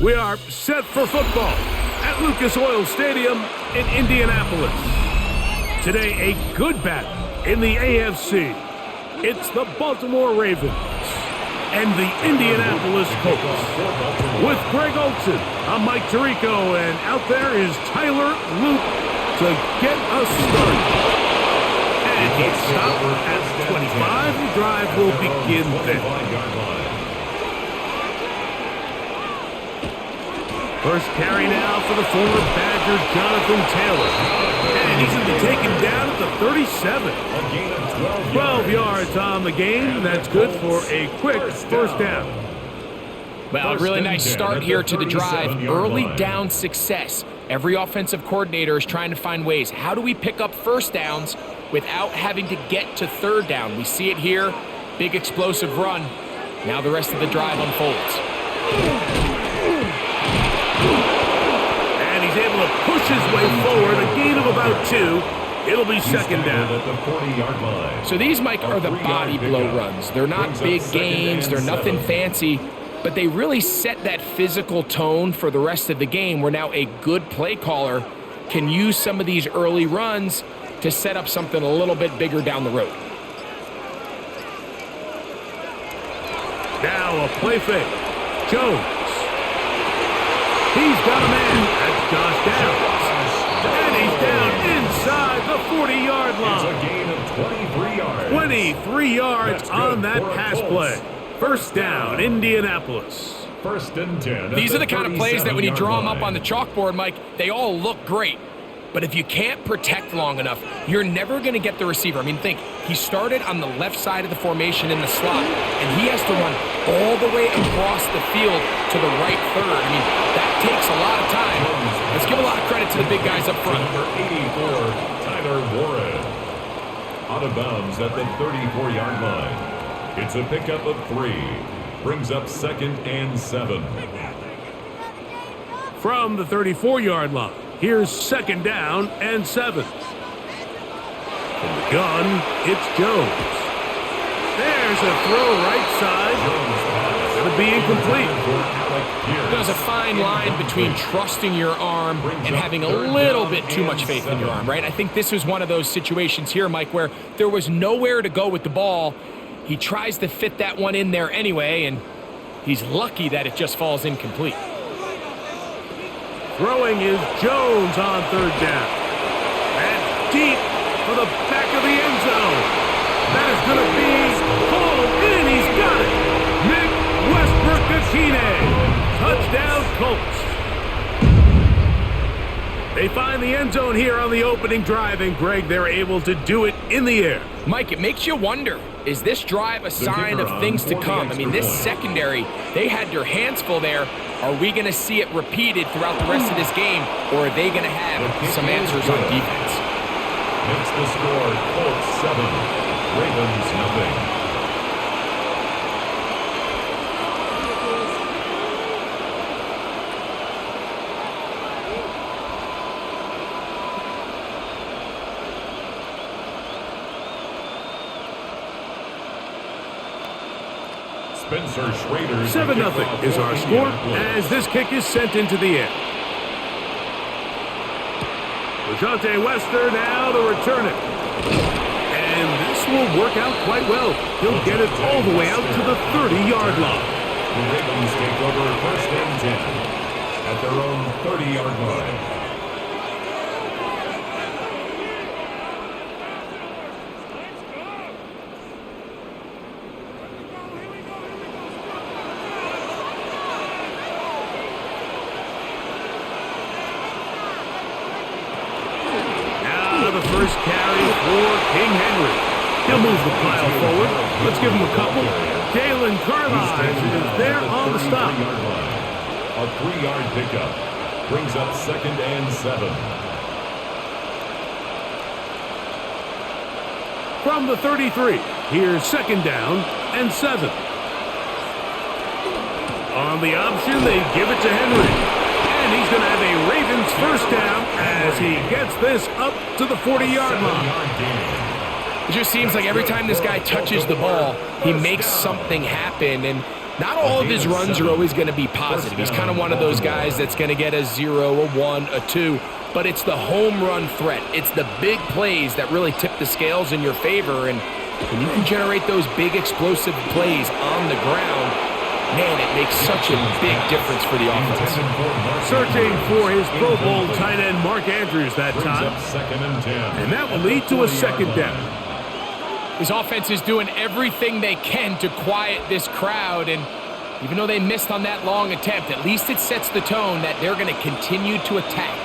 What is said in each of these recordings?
We are set for football at Lucas Oil Stadium in Indianapolis. Today, a good battle in the AFC. It's the Baltimore Ravens and the Indianapolis Colts. With Greg Olson, I'm Mike Tirico, and out there is Tyler Luke to get us started. And he's stopped at 25. The drive will begin then. First carry now for the former Badger, Jonathan Taylor. And he's going to be taken down at the 37. 12 yards on the game. That's good for a quick first down. Well, a really nice start here to the drive. Early down success. Every offensive coordinator is trying to find ways. How do we pick up first downs without having to get to third down? We see it here. Big explosive run. Now the rest of the drive unfolds. And he's able to push his way forward, a gain of about 2. It'll be second down. At the 40-yard line. So these, Mike, are the body blow runs. They're not big gains. They're nothing fancy. But they really set that physical tone for the rest of the game, where now a good play caller can use some of these early runs to set up something a little bit bigger down the road. Now a play fake. Jones. He's got a man. That's Josh Downs. And he's down inside the 40-yard line. It's a gain of 23 yards. 23 yards on that pass play. First down, Indianapolis. First and 10. These are the kind of plays that when you draw them up on the chalkboard, Mike, they all look great. But if you can't protect long enough, you're never going to get the receiver. I mean, think, he started on the left side of the formation in the slot, and he has to run all the way across the field to the right third. I mean, that takes a lot of time. Let's give a lot of credit to the big guys up front. Number 84, Tyler Warren. Out of bounds at the 34-yard line. It's a pickup of 3. Brings up second and 7. From the 34-yard line, here's second down and 7. From the gun, it's Jones. There's a throw right side. Going to be incomplete. There's a fine line between trusting your arm and having a little bit too much faith in your arm, right? I think this was one of those situations here, Mike, where there was nowhere to go with the ball. He tries to fit that one in there anyway, and he's lucky that it just falls incomplete. Throwing is Jones on third down. And deep for the back of the end zone. That is going to be pulled in. He's got it. Nick Westbrook-Akine. Touchdown, Colts. They find the end zone here on the opening drive, and Greg, they're able to do it in the air. Mike, it makes you wonder, is this drive a sign of things to come? I mean, this secondary, they had their hands full there. Are we going to see it repeated throughout the rest of this game, or are they going to have some answers on defense? Makes the score Colts 7, Ravens nothing. Spencer Schrader. 7-0 is our score as this kick is sent into the air. Rajante Wester now to return it. And this will work out quite well. He'll get it all the way out to the 30-yard line. The Ravens take over first and 10 at their own 30-yard line. First carry for King Henry. He'll move the pile forward. Let's give him a couple. Jalen Carlisle is there on the stop. A 3-yard pickup brings up second and 7. From the 33, here's second down and 7. On the option, they give it to Henry. And he's going to have a Ravens first down as he gets this up to the 40-yard line. It just seems like every time this guy touches the ball, he makes something happen. And Not all of his runs are always going to be positive. He's kind of one of those guys that's going to get a 0, a 1, a 2, but it's the home run threat. It's the big plays that really tip the scales in your favor, and when you can generate those big explosive plays on the ground, man, it makes such a big difference for the offense. Searching for his Pro Bowl tight end Mark Andrews that time. And that will lead to a second down. His offense is doing everything they can to quiet this crowd, and even though they missed on that long attempt, at least it sets the tone that they're going to continue to attack.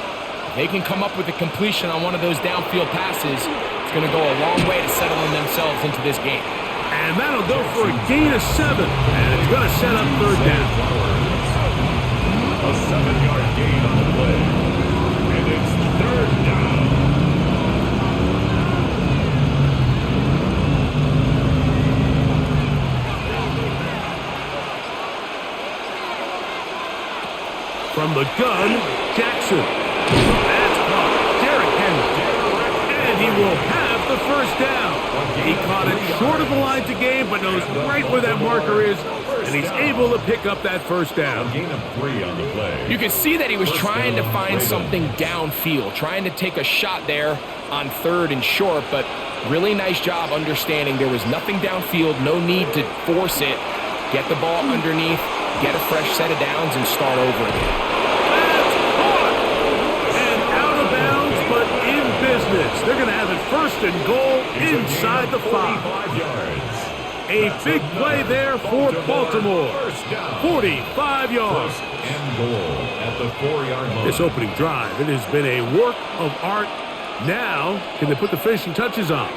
If they can come up with a completion on one of those downfield passes, it's going to go a long way to settling themselves into this game. And that'll go for a gain of 7, and it's going to set up third down. A 7-yard gain on the play, and it's third down. From the gun, Jackson. That's caught. Derrick Henry. And he will have the first down. He caught it short of the line to gain, but knows right where that marker is, and he's able to pick up that first down. Gain of 3 on the play. You can see that he was trying to find something downfield, trying to take a shot there on 3rd and short, but really nice job understanding there was nothing downfield, no need to force it. Get the ball underneath, get a fresh set of downs, and start over again. That's caught! And out of bounds, but in business. They're going to have it 1st and goal inside the 5. Yards. A big play there for Baltimore. 45 yards. And goal at the 4-yard line. This opening drive, it has been a work of art. Now, can they put the finishing touches on?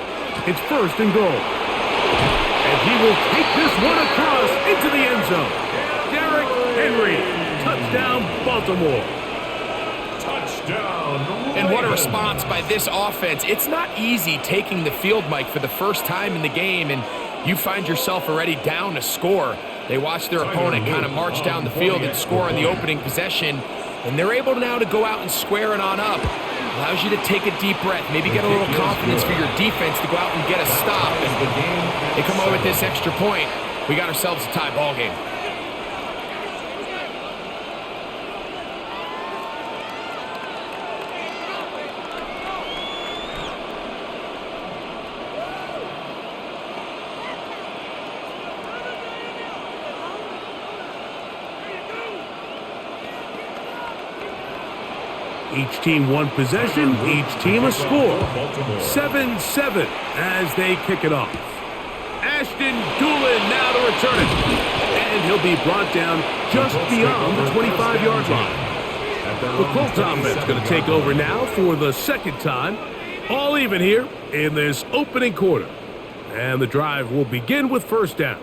It's 1st and goal. And he will take this one across into the end zone. Derrick Henry, touchdown Baltimore. Touchdown. And what a response by this offense. It's not easy taking the field, Mike, for the first time in the game, and you find yourself already down a score. They watch their opponent kind of march down the field and score on the opening possession, and they're able now to go out and square it on up. Allows you to take a deep breath, maybe get a little confidence for your defense to go out and get a stop. And they come over with this extra point. We got ourselves a tie ball game. Each team one possession, each team a score. 7-7 as they kick it off. Ashton Doolin now to return it. And he'll be brought down just beyond the 25-yard line. The Colts offense going to take over now for the second time. All even here in this opening quarter. And the drive will begin with 1st down.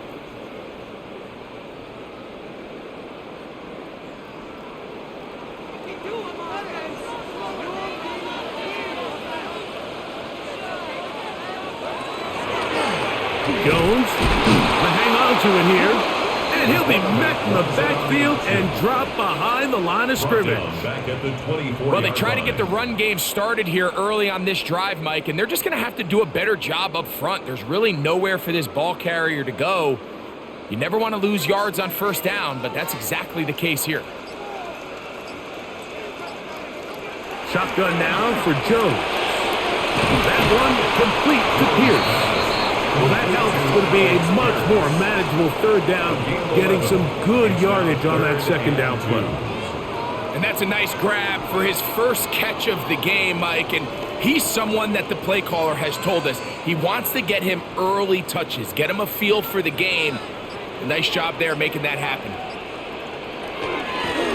Jones will hang on to it here, and he'll be met in the backfield and dropped behind the line of scrimmage. Well, they try to get the run game started here early on this drive, Mike, and they're just going to have to do a better job up front. There's really nowhere for this ball carrier to go. You never want to lose yards on 1st down, but that's exactly the case here. Shotgun now for Jones. That one complete to Pierce. Well, that helps. It's going to be a much more manageable 3rd down, getting some good yardage on that 2nd down play. And that's a nice grab for his first catch of the game, Mike. And he's someone that the play caller has told us he wants to get him early touches, get him a feel for the game. A nice job there making that happen.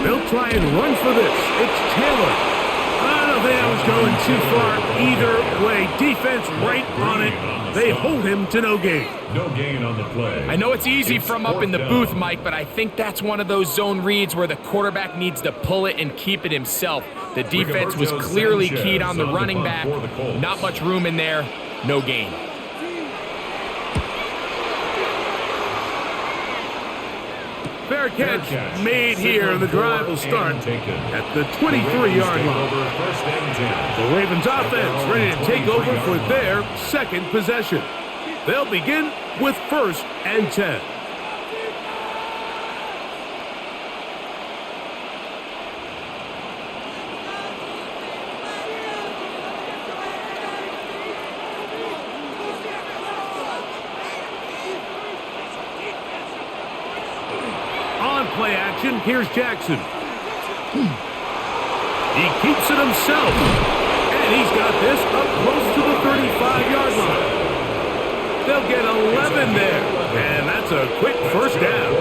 They'll try and run for this. It's Taylor. I don't think I was going too far either way. Defense right on it. They hold him to no gain. No gain on the play. I know it's easy from up in the booth, Mike, but I think that's one of those zone reads where the quarterback needs to pull it and keep it himself. The defense was clearly keyed on the running back. Not much room in there. No gain. Fair catch made here, and the drive will start at the 23-yard line. The Ravens offense ready to take over for their 2nd possession. They'll begin with 1st and 10. action. Here's Jackson. He keeps it himself. And he's got this up close to the 35-yard line. They'll get 11 there. And that's a quick first down.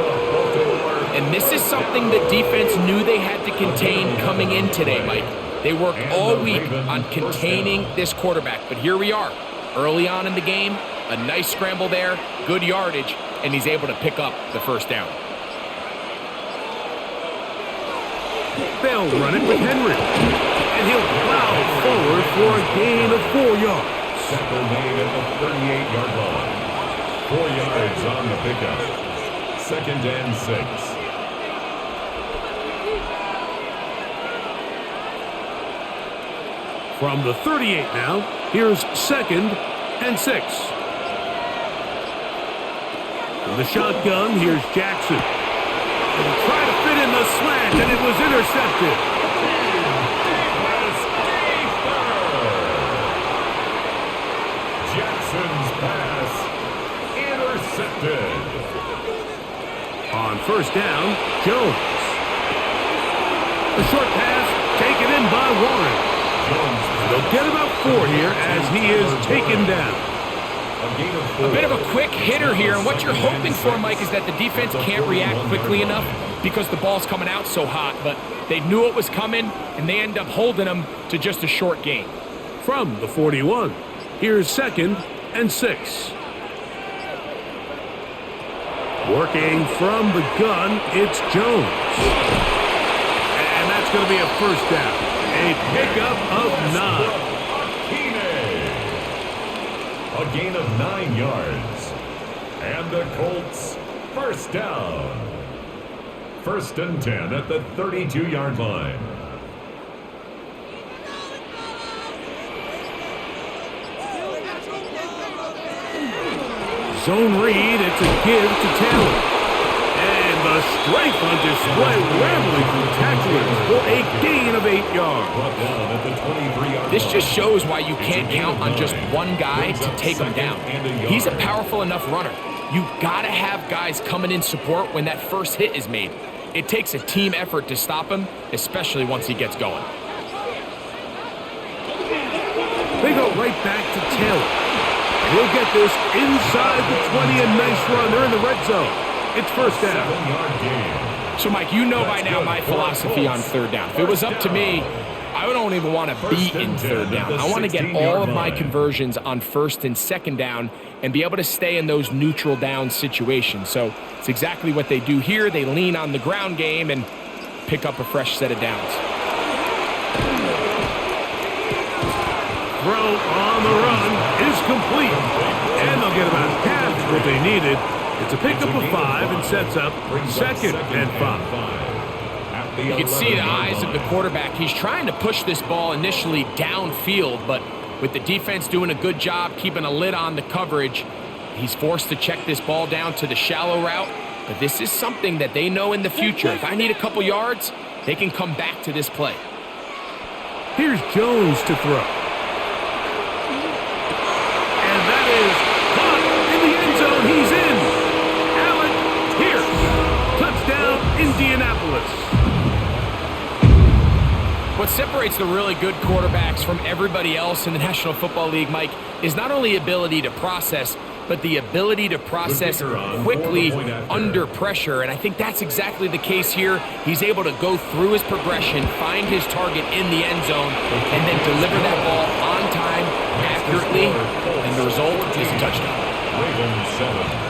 And this is something the defense knew they had to contain coming in today, Mike. They worked all week on containing this quarterback. But here we are, early on in the game, a nice scramble there, good yardage, and he's able to pick up the first down. They'll run it with Henry. And he'll plow forward for a gain of 4 yards. Tackle made at the 38-yard line. 4 yards on the pickup. 2nd and 6. From the 38 now, here's 2nd and 6. From the shotgun, here's Jackson. He'll try to fit in the slant, and it was intercepted. Jackson's pass intercepted. On first down, Jones. The short pass taken in by Warren. They'll get about 4 here as he is taken down. A bit of a quick hitter here, and what you're hoping for, Mike, is that the defense can't react quickly enough because the ball's coming out so hot, but they knew it was coming, and they end up holding them to just a short gain. From the 41, here's 2nd and 6. Working from the gun, it's Jones. And that's going to be a first down. A pickup of 9. A gain of 9 yards. And the Colts first down. 1st and 10 at the 32-yard line. Zone read, it's a give to Taylor. And the strength on display, rambling through tacklers for a gain of 8 yards. This just shows why you can't count on just one guy to take him down. He's a powerful enough runner. You gotta have guys coming in support when that first hit is made. It takes a team effort to stop him, especially once he gets going. They go right back to Taylor. He'll get this inside the 20, a nice run. They're in the red zone. It's first down. So, Mike, you know by now my philosophy on third down. If it was up to me, I don't even want to be in third down. I want to get all of my conversions on 1st and 2nd down and be able to stay in those neutral down situations. So it's exactly what they do here. They lean on the ground game and pick up a fresh set of downs. Throw on the run is complete. And they'll get about half what they needed. It's a pickup of 5 and sets up 2nd and 5. You can see the eyes of the quarterback. He's trying to push this ball initially downfield, but with the defense doing a good job keeping a lid on the coverage, he's forced to check this ball down to the shallow route. But this is something that they know in the future. If I need a couple yards, they can come back to this play. Here's Jones to throw. And that is caught in the end zone. He's in. Allen Pierce. Touchdown, Indianapolis. What separates the really good quarterbacks from everybody else in the National Football League, Mike, is not only ability to process, but the ability to process quickly under pressure. And I think that's exactly the case here. He's able to go through his progression, find his target in the end zone, and then deliver that ball on time, accurately, and the result is a touchdown. Ravens 7.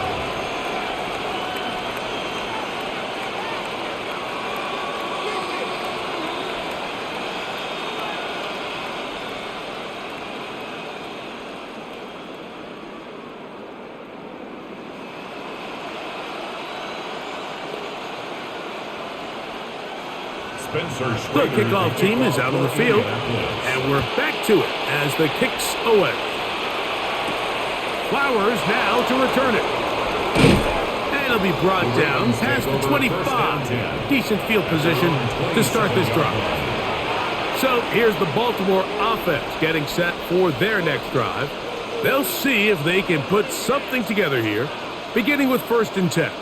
The kickoff team is out on the field, and we're back to it as the kick's away. Flowers now to return it. And it'll be brought down past the 25. Decent field position to start this drive. So here's the Baltimore offense getting set for their next drive. They'll see if they can put something together here, beginning with 1st and 10.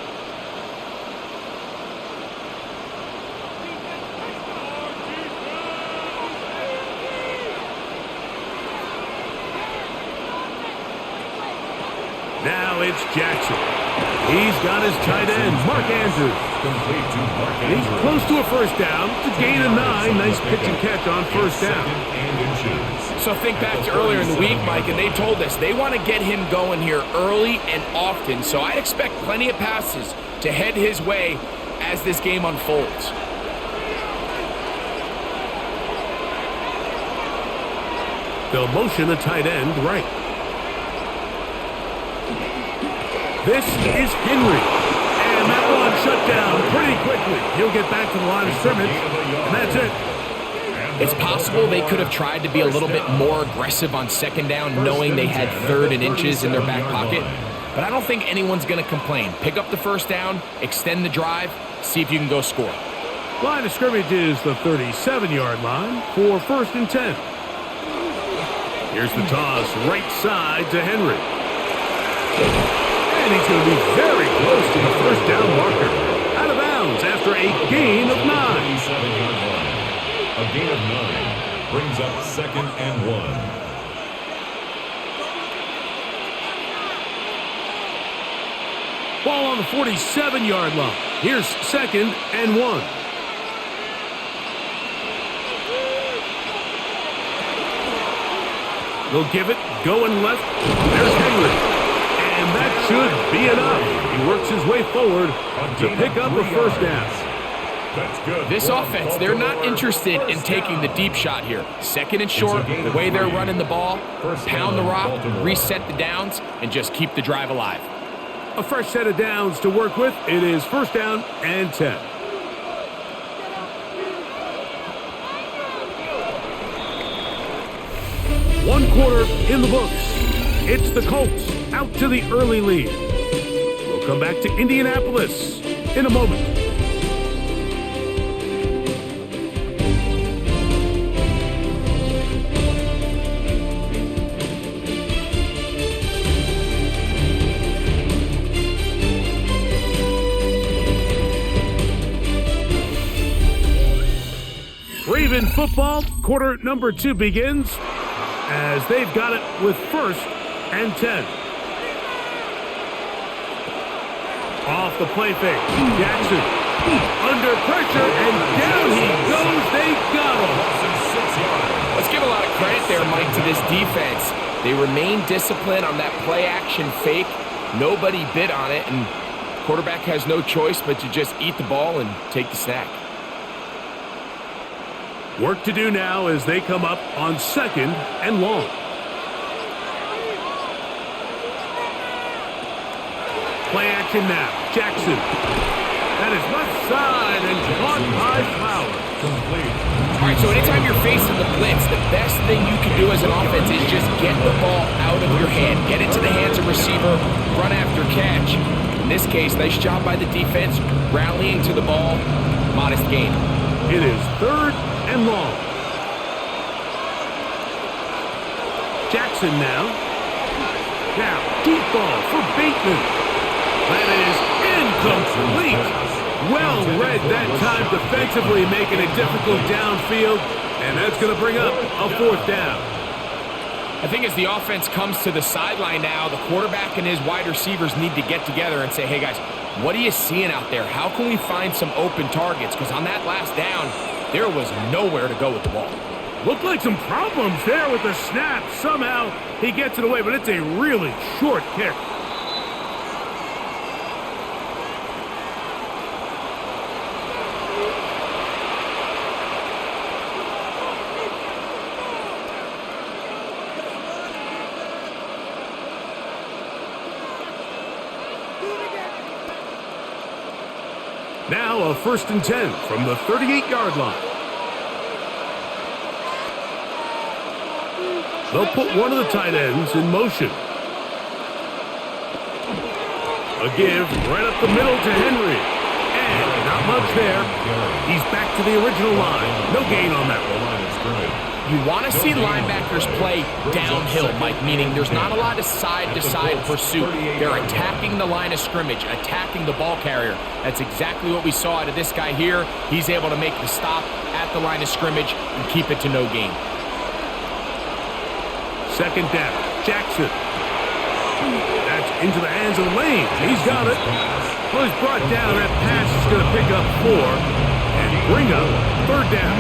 it's Jackson. He's got his tight end, Mark Andrews. Complete to Mark Andrews. He's close to a first down. It's a gain of 9. Nice pitch and catch on first down. So think back to earlier in the week, Mike, and they told us they want to get him going here early and often. So I'd expect plenty of passes to head his way as this game unfolds. They'll motion the tight end right. This is Henry. And that one shut down pretty quickly. He'll get back to the line of scrimmage, and that's it. It's possible they could have tried to be a little bit more aggressive on second down, knowing they had 3rd and inches in their back pocket. But I don't think anyone's going to complain. Pick up the first down, extend the drive, see if you can go score. Line of scrimmage is the 37-yard line for 1st and 10. Here's the toss right side to Henry. And he's going to be very close to the first down marker. Out of bounds after a gain of 9. 37-yard line. A gain of 9 brings up 2nd and 1. Ball on the 47-yard line. Here's 2nd and 1. They'll give it, going left. There's Henry. And that should be enough. He works his way forward to pick up a first down. That's good. This offense, they're not interested in taking the deep shot here. 2nd and short, the way they're running the ball, pound the rock, reset the downs, and just keep the drive alive. A fresh set of downs to work with. It is 1st down and 10. One quarter in the books. It's the Colts out to the early lead. We'll come back to Indianapolis in a moment. Raven football, quarter number 2 begins as they've got it with 1st and 10. Off the play fake. Jackson under pressure, and down he goes. They got him. Let's give a lot of credit there, Mike, to this defense. They remain disciplined on that play action fake. Nobody bit on it, and quarterback has no choice but to just eat the ball and take the snack. Work to do now as they come up on 2nd and long. Play action now. Jackson. That is left side and caught by Flowers. All right, so anytime you're facing the blitz, the best thing you can do as an offense is just get the ball out of your hand. Get it to the hands of receiver, run after catch. In this case, nice job by the defense, rallying to the ball. Modest gain. It is 3rd and long. Jackson now. Now, deep ball for Bateman. That is incomplete. Well read that time defensively, making it difficult downfield, and that's going to bring up a 4th down. I think as the offense comes to the sideline now, the quarterback and his wide receivers need to get together and say, hey guys, what are you seeing out there? How can we find some open targets? Because on that last down, there was nowhere to go with the ball. Looked like some problems there with the snap. Somehow he gets it away, but it's a really short kick. Now a 1st and 10 from the 38-yard line. They'll put one of the tight ends in motion. A give right up the middle to Henry. And not much there. He's back to the original line. No gain on that one. You want to see linebackers play downhill, Mike, meaning there's not a lot of side-to-side pursuit. They're attacking the line of scrimmage, attacking the ball carrier. That's exactly what we saw out of this guy here. He's able to make the stop at the line of scrimmage and keep it to no gain. 2nd down. Jackson. That's into the hands of Lane. He's got it. Well, he's brought down. That pass is going to pick up 4 and bring up 3rd down.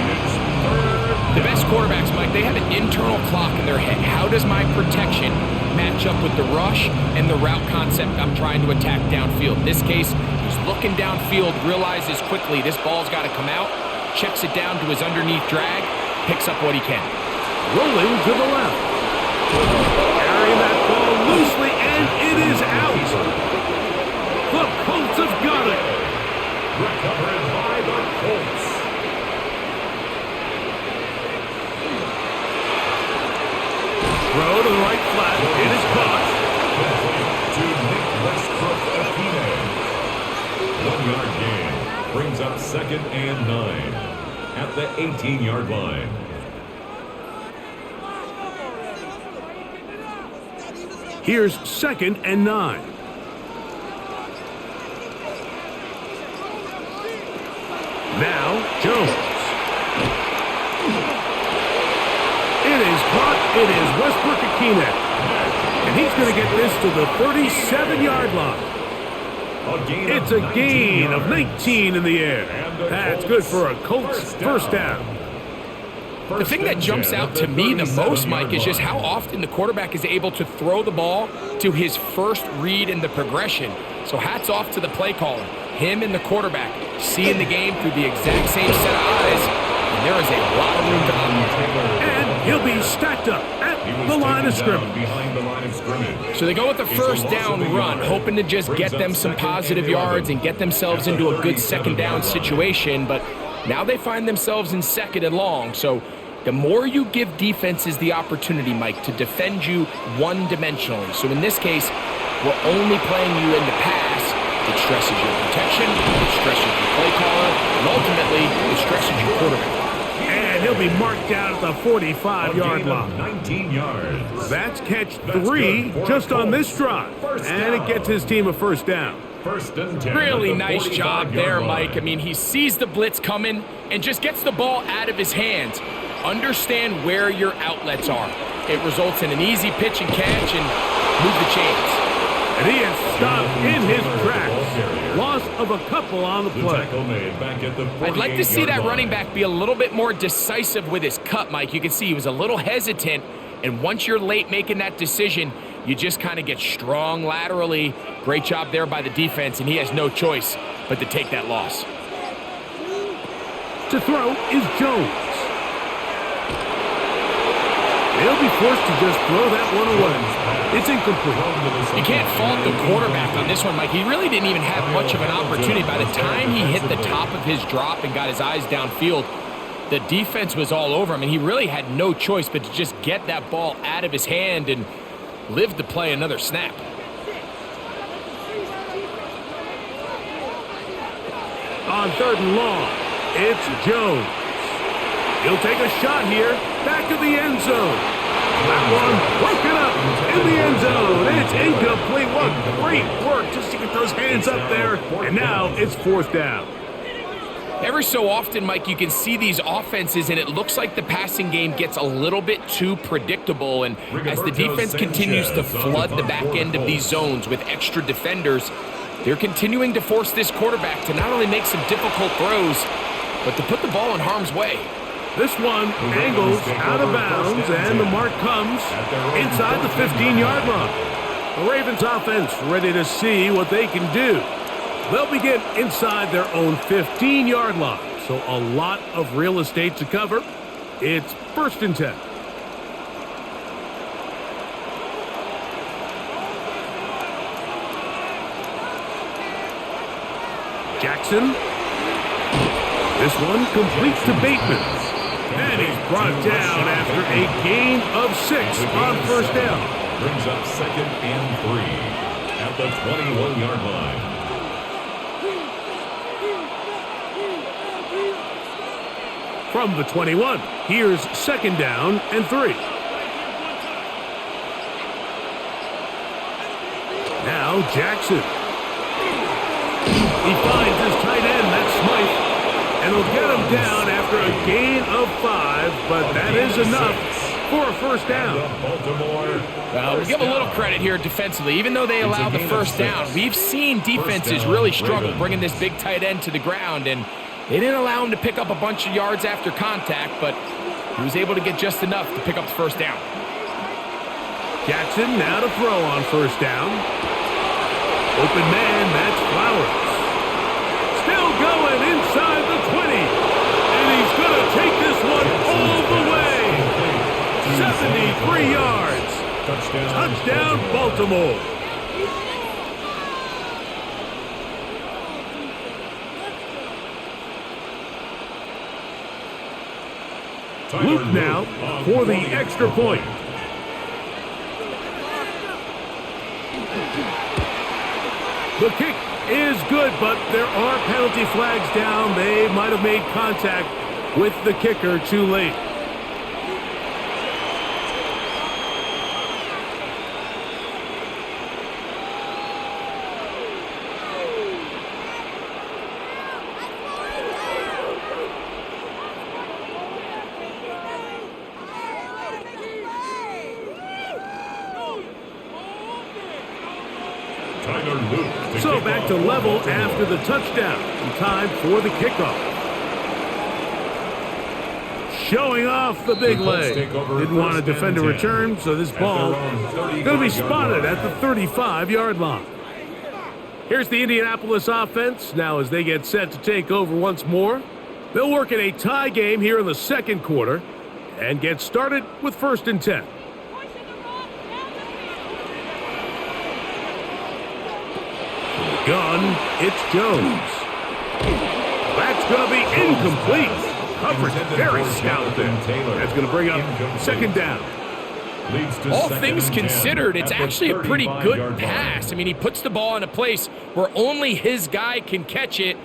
The best quarterbacks, Mike, they have an internal clock in their head. How does my protection match up with the rush and the route concept I'm trying to attack downfield? In this case, he's looking downfield, realizes quickly this ball's got to come out, checks it down to his underneath drag, picks up what he can. Rolling to the left. Carrying that ball loosely, and it is out. The Colts have got it. Recovered by the Colts. Throw to the right flat. It is caught. To Nick Westbrook Akine. 1-yard gain. Brings up 2nd and 9 at the 18-yard line. Here's 2nd and 9. Now, Jones. It is caught. It is Westbrook Akine. And he's going to get this to the 37-yard line. It's a gain of 19 in the air. That's good for a Colts first down. The thing that jumps out to me the most, Mike, is just how often the quarterback is able to throw the ball to his first read in the progression. So hats off to the play caller. Him and the quarterback seeing the game through the exact same set of eyes, and there is a lot of room to operate. And he'll be stacked up at the line of scrimmage. So they go with the first down run, hoping to just get them some positive yards and get themselves into a good second down situation, but now they find themselves in 2nd and long. So the more you give defenses the opportunity, Mike, to defend you one-dimensionally. So in this case, we're only playing you in the pass. It stresses your protection, it stresses your play caller, and ultimately, it stresses your quarterback. And he'll be marked down at the 45-yard line. 19 yards. That's catch 3 just on this drive. And it gets his team a first down. 1st and 10. Really nice job there, Mike. I mean, he sees the blitz coming and just gets the ball out of his hands. Understand where your outlets are. It results in an easy pitch and catch and move the chains. And he is stopped in his tracks. Loss of a couple on the play. I'd like to see that running back be a little bit more decisive with his cut, Mike. You can see he was a little hesitant, and once you're late making that decision, you just kind of get strong laterally. Great job there by the defense, and he has no choice but to take that loss. To throw is Jones. He'll be forced to just throw that one away. It's incomplete. You can't fault the quarterback on this one, Mike. He really didn't even have much of an opportunity. By the time he hit the top of his drop and got his eyes downfield, the defense was all over him, and he really had no choice but to just get that ball out of his hand and live to play another snap. On 3rd and long, it's Jones. He'll take a shot here, back of the end zone. That one broken up in the end zone. It's incomplete. What great work just to get those hands up there. And now it's 4th down. Every so often, Mike, you can see these offenses, and it looks like the passing game gets a little bit too predictable. And as the defense continues to flood the back end of these zones with extra defenders, they're continuing to force this quarterback to not only make some difficult throws, but to put the ball in harm's way. This one angles out of bounds, and the mark comes inside the 15-yard line. The Ravens offense ready to see what they can do. They'll begin inside their own 15-yard line, so a lot of real estate to cover. It's 1st and 10. Jackson. This one completes to Bateman. And he's brought down after a gain of 6 on 1st down. Brings up 2nd and 3 at the 21-yard line. From the 21, here's 2nd down and 3. Now Jackson. He finds his tight end, that's Smythe. And he'll get him down after a gain of 5, but that is enough for a first down. We give a little credit here defensively. Even though they allowed the first down, we've seen defenses really struggle bringing this big tight end to the ground, and they didn't allow him to pick up a bunch of yards after contact, but he was able to get just enough to pick up the first down. Jackson now to throw on first down. Open man, that's Flowers. Still going inside the 20. And he's going to take this one all the way. 73 yards. Touchdown, Baltimore. Luke now for the extra point. The kick is good, but there are penalty flags down. They might have made contact with the kicker too late. So back to level after the touchdown. Time for the kickoff. Showing off the big leg. Didn't want to defend a return, so this ball going to be spotted at the 35-yard line. Here's the Indianapolis offense. Now as they get set to take over once more, they'll work in a tie game here in the second quarter and get started with 1st and 10. Gun, it's Jones. That's going to be incomplete. Coverage very stout there. That's going to bring up 2nd down. All things considered, it's actually a pretty good pass. I mean, he puts the ball in a place where only his guy can catch it,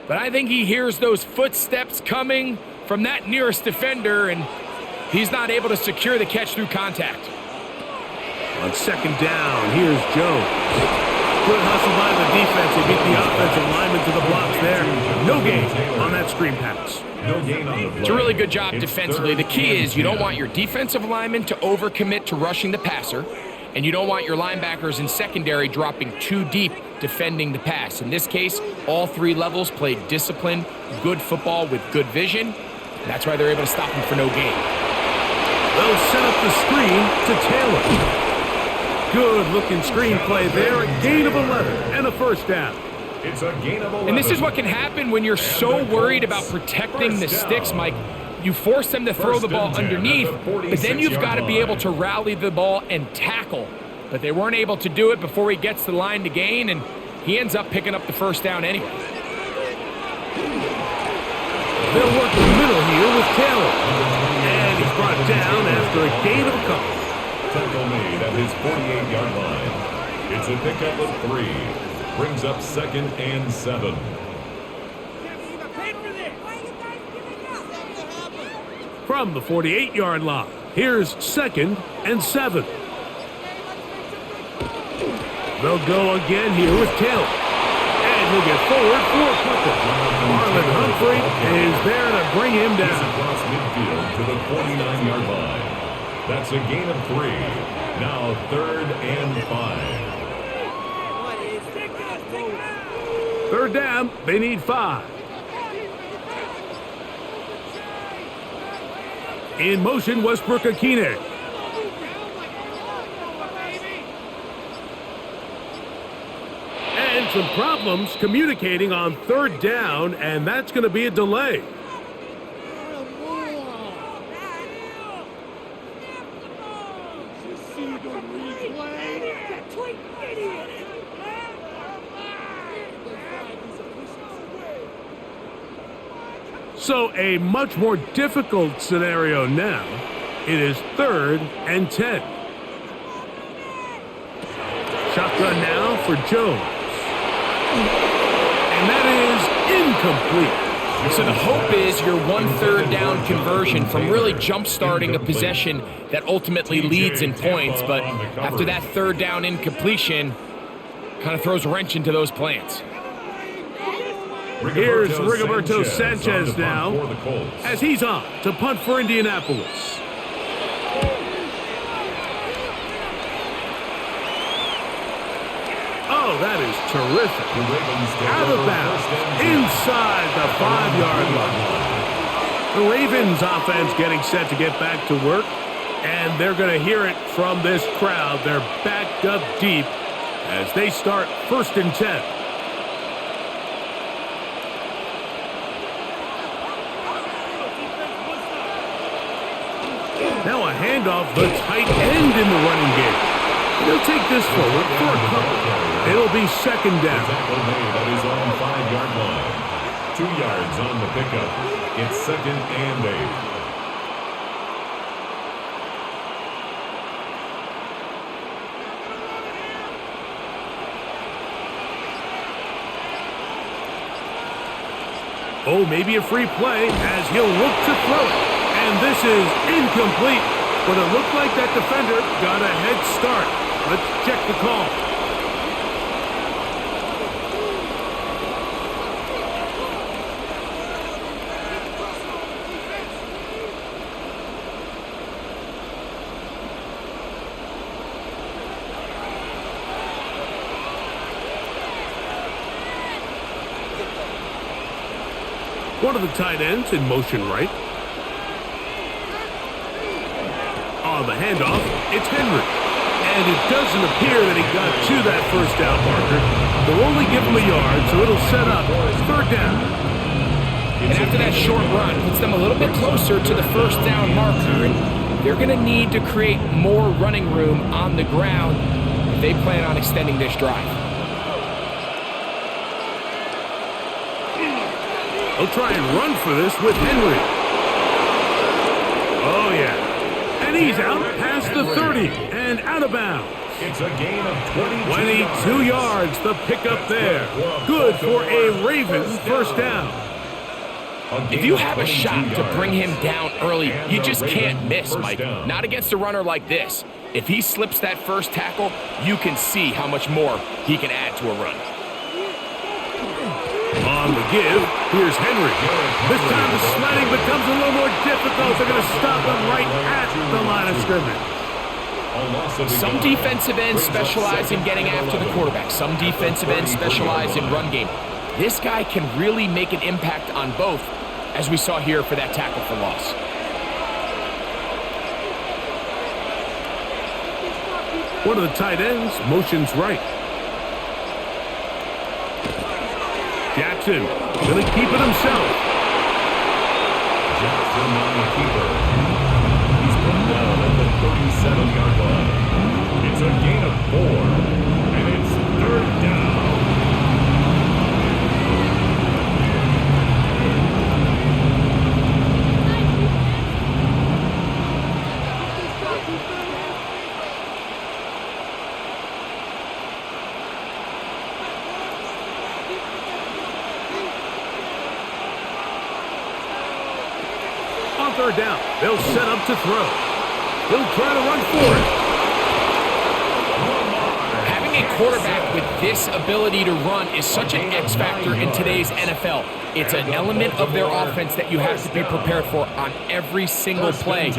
but I think he hears those footsteps coming from that nearest defender, and he's not able to secure the catch through contact. On 2nd down, here's Jones. Good hustle by the defense. He beat the offensive lineman to the blocks there. No gain on that screen pass. It's a really good job defensively. The key is you don't want your defensive lineman to overcommit to rushing the passer, and you don't want your linebackers in secondary dropping too deep defending the pass. In this case, all 3 levels played disciplined, good football with good vision. That's why they're able to stop him for no gain. They'll set up the screen to Taylor. Good-looking screenplay there, a gain of 11 and a first down. It's a gain of 11. And this is what can happen when you're so worried about protecting the sticks, Mike. You force them to throw the ball underneath, but then you've got to be able to rally the ball and tackle. But they weren't able to do it before he gets the line to gain, and he ends up picking up the first down anyway. They'll work the middle here with Taylor. And he's brought down after a gain of a couple. Tackle made at his 48-yard line. It's a pickup of 3. Brings up 2nd and 7. From the 48-yard line, here's 2nd and 7. They'll go again here with Taylor. And he'll get forward for a couple. Marlon Humphrey is there to bring him down. He's across midfield to the 49-yard line. That's a gain of 3. Now 3rd and 5. 3rd down, they need 5. In motion, Westbrook-Akine. And some problems communicating on 3rd down, and that's going to be a delay. So a much more difficult scenario now. It is 3rd and 10. Shotgun now for Jones. And that is incomplete. So the hope is your 1/3 down conversion from really jump-starting a possession that ultimately leads in points, but after that 3rd down incompletion, kind of throws a wrench into those plans. Here's Rigoberto Sanchez now, as he's on to punt for Indianapolis. Oh, that is terrific. The Ravens take Out of over bounds, first and 10. inside the 5-yard line. The Ravens offense getting set to get back to work, and they're going to hear it from this crowd. They're backed up deep as they start first and 10. Now a handoff, the tight end in the running game. He'll take this forward for a couple. It'll be second down. Tackle made at his own 5-yard line. 2 yards on the pickup. It's second and 8. Oh, maybe a free play as he'll look to throw it. And this is incomplete. But it looked like that defender got a head start. Let's check the call. One of the tight ends in motion right. On the handoff, it's Henry. And it doesn't appear that he got to that first down marker. They'll only give him a yard, so it'll set up third down. And after that short run, puts them a little bit closer to the first down marker. And they're going to need to create more running room on the ground if they plan on extending this drive. They'll try and run for this with Henry. Oh, yeah. And he's out past the 30 and out of bounds. It's a gain of 22 22 yards, the pickup there. Good for a Ravens first down. If you have a shot to bring him down early, you just can't miss, Mike. Not against a runner like this. If he slips that first tackle, you can see how much more he can add to a run. On the give, here's Henry. This time the sledding becomes a little more difficult. They're going to stop him right at the line of scrimmage. Some defensive ends specialize in getting after the quarterback. Some defensive ends specialize in run game. This guy can really make an impact on both, as we saw here for that tackle for loss. One of the tight ends motions right. Jackson going to keep it himself. Jackson on the keeper. He's put down at the 37-yard line. It's a gain of 4, and it's third down. Third down. They'll set up to throw. He'll try to run for it. Having a quarterback with this ability to run is such an X factor in today's NFL. It's an element of their offense that you have to be prepared for on every single play.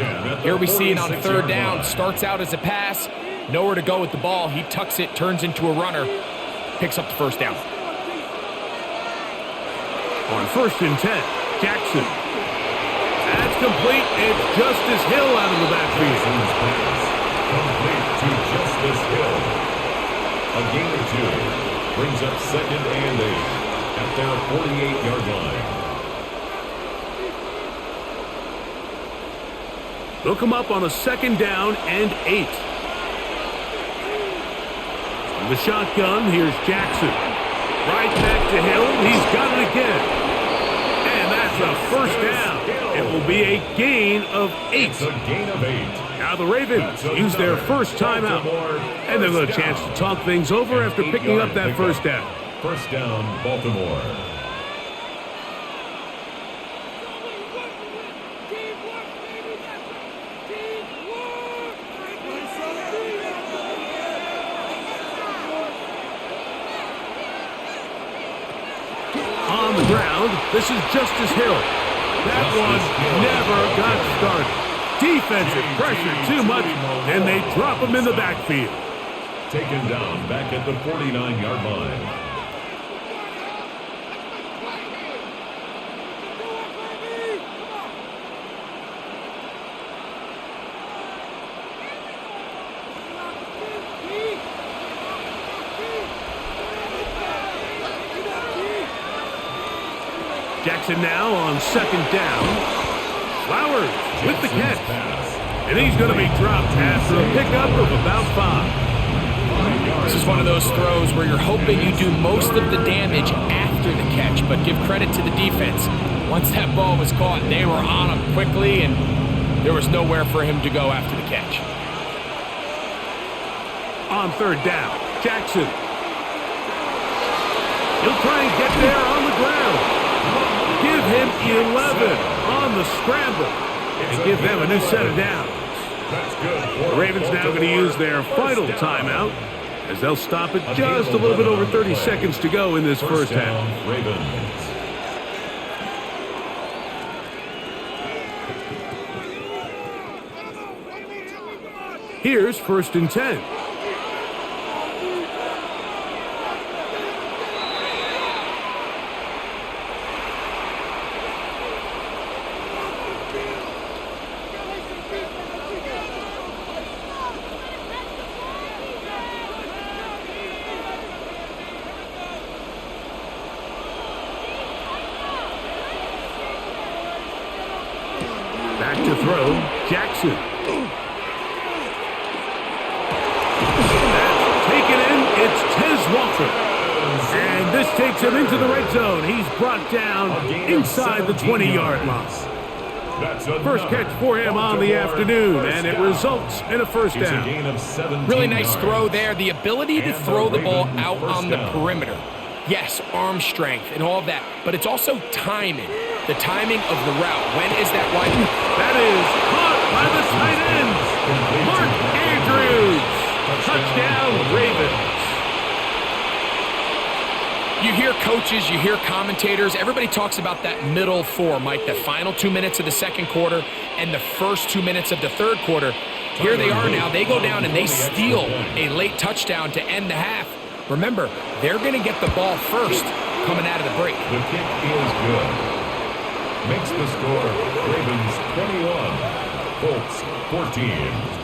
Here we see it on third down. Starts out as a pass. Nowhere to go with the ball. He tucks it, turns into a runner. Picks up the first down. On first and 10, Jackson. That's complete. It's Justice Hill out of the backfield. Complete to Justice Hill. A gain of 2 brings up second and 8 at their 48-yard line. They'll come up on a second down and 8. From the shotgun, here's Jackson. Right back to Hill. He's got it again. And that's a first down. It will be a gain of 8. It's a gain of 8. Now the Ravens use their first timeout. And they've got a chance to talk things over after picking up that first down. First down, Baltimore. On the ground, this is Justice Hill. That one never got started. Defensive pressure too much, and they drop him in the backfield. Taken down back at the 49-yard line. Jackson now on second down. Flowers with the catch. And he's going to be dropped after a pickup of about 5. This is one of those throws where you're hoping you do most of the damage after the catch, but give credit to the defense. Once that ball was caught, they were on him quickly, and there was nowhere for him to go after the catch. On third down, Jackson. He'll try and get there on the ground. Give him 11 on the scramble and give them a new set of downs. The Ravens now going to use their final timeout as they'll stop it just a little bit over 30 seconds to go in this first half. Here's 1st and 10. Back to throw, Jackson. That's taken in, it's Tez Walker. And this takes him into the red zone. He's brought down inside the 20-yard line. First catch for him on the afternoon, and it results in a first down. Really nice throw there. The ability to throw the ball out on the perimeter. Yes, arm strength and all of that, but it's also timing. The timing of the route. When is that wide? That is caught by the tight end, Mark Andrews. Touchdown, Ravens. You hear coaches, you hear commentators, everybody talks about that middle four, Mike, the final 2 minutes of the second quarter and the first 2 minutes of the third quarter. Here they are now. They go down and they steal a late touchdown to end the half. Remember, they're going to get the ball first coming out of the break. The kick is good. Makes the score Ravens 21, Colts 14.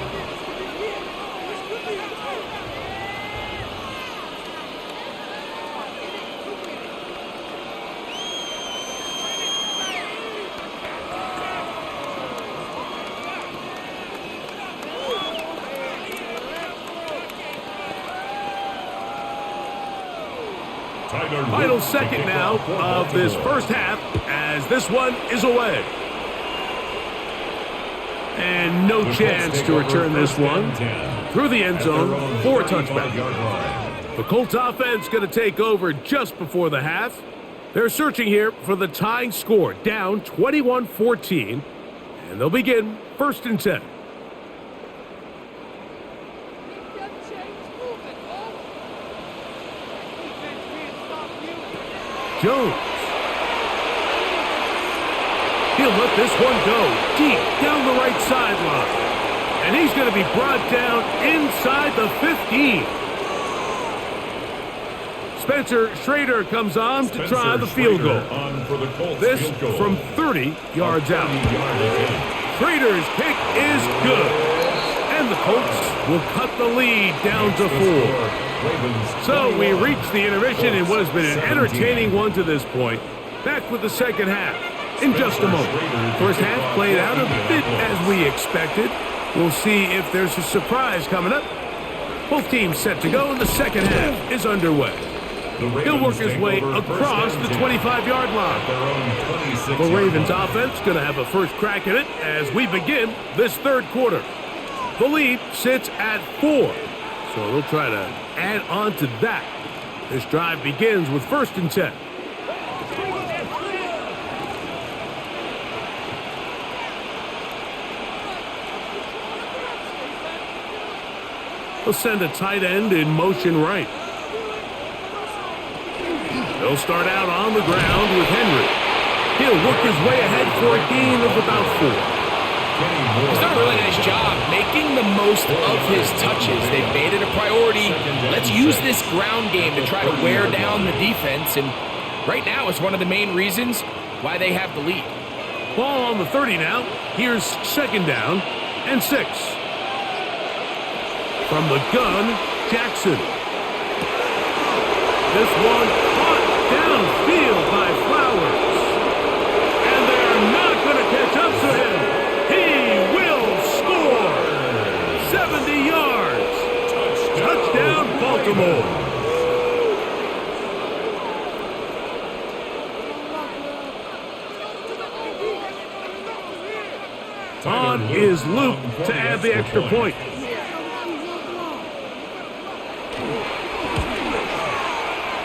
Final second now of this first half as this one is away. And no chance to return this one through the end zone for a touchback. The Colts offense going to take over just before the half. They're searching here for the tying score, down 21-14, and they'll begin 1st and 10. Jones. He'll let this one go deep down the right sideline. And he's going to be brought down inside the 15. Spencer Schrader comes on to try the field goal. This from 30 yards out. Schrader's kick is good. And the Colts will cut the lead down to 4. So we reach the intermission in what has been an entertaining one to this point. Back with the second half in just a moment. First half played out a bit as we expected. We'll see if there's a surprise coming up. Both teams set to go and the second half is underway. He'll work his way across the 25-yard line. The Ravens offense going to have a first crack at it as we begin this third quarter. The lead sits at 4. So they'll try to add on to that. This drive begins with 1st and 10. They'll send a tight end in motion right. They'll start out on the ground with Henry. He'll work his way ahead for a gain of about 4. He's done a really nice job making the most of his touches. They've made it a priority. Let's use this ground game to try to wear down the defense, and right now it's one of the main reasons why they have the lead. Ball on the 30 now. Here's second down and 6. From the gun, Jackson. This one caught downfield by Flowers. And they're not going to catch up to him. He will score. 70 yards. Touchdown, Baltimore. On is Luke to add the extra point.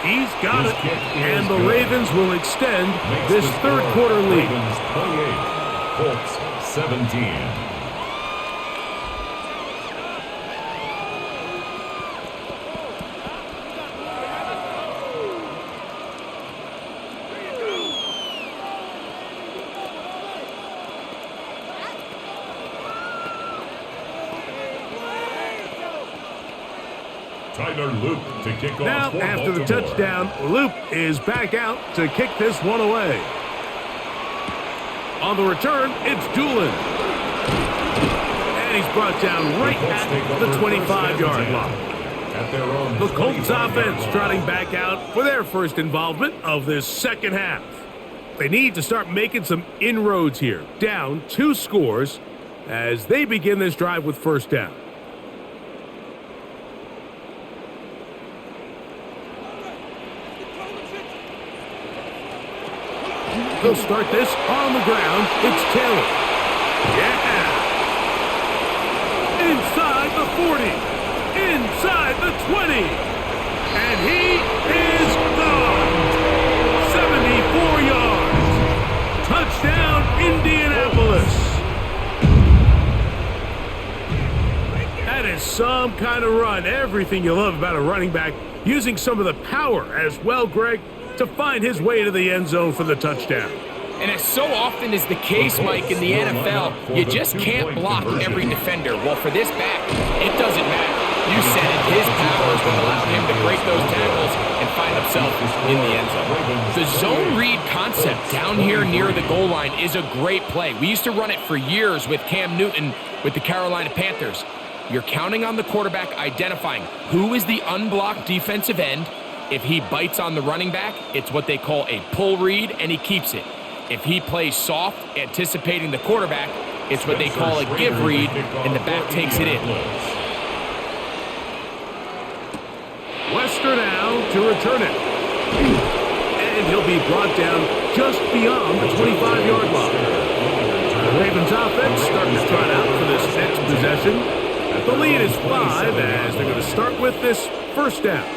He's got it, and the Ravens will extend this third quarter lead. Ravens 28, Colts 17. Tyler Luke to kick off. Now, after the touchdown, Luke is back out to kick this one away. On the return, it's Doolin. And he's brought down right at the 25-yard line. The Colts offense trotting back out for their first involvement of this second half. They need to start making some inroads here. Down 2 scores as they begin this drive with first down. They'll start this on the ground. It's Taylor. Yeah. Inside the 40. Inside the 20. And he is gone. 74 yards. Touchdown, Indianapolis. That is some kind of run. Everything you love about a running back. Using some of the power as well, Greg, to find his way to the end zone for the touchdown. And as so often is the case, Mike, in the NFL, you just can't block every defender. Well, for this back, it doesn't matter. You said it, his power is what allowed him to break those tackles and find himself in the end zone. The zone read concept down here near the goal line is a great play. We used to run it for years with Cam Newton with the Carolina Panthers. You're counting on the quarterback identifying who is the unblocked defensive end. If he bites on the running back, it's what they call a pull read, and he keeps it. If he plays soft, anticipating the quarterback, it's what they call a give read, and the back takes it in. Wester now to return it. And he'll be brought down just beyond the 25-yard line. The Ravens offense starting to trot out for this next possession. The lead is 5 as they're going to start with this first down.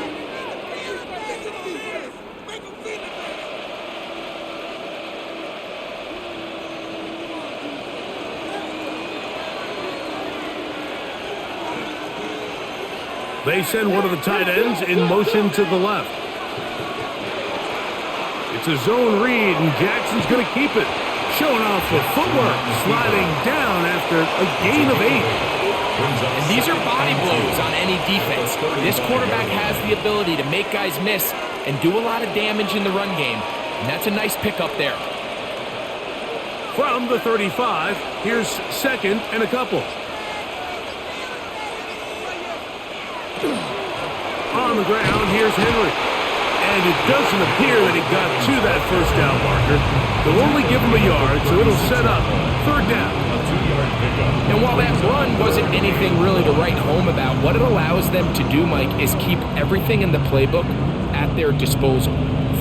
They send one of the tight ends in motion to the left. It's a zone read, and Jackson's going to keep it. Showing off the footwork, sliding down after a gain of 8. And these are body blows on any defense. This quarterback has the ability to make guys miss and do a lot of damage in the run game, and that's a nice pickup there. From the 35, here's second and a couple. On the ground, here's Henry. And it doesn't appear that he got to that first down marker. They'll only give him a yard, so it'll set up third down. And while that run wasn't anything really to write home about, what it allows them to do, Mike, is keep everything in the playbook at their disposal.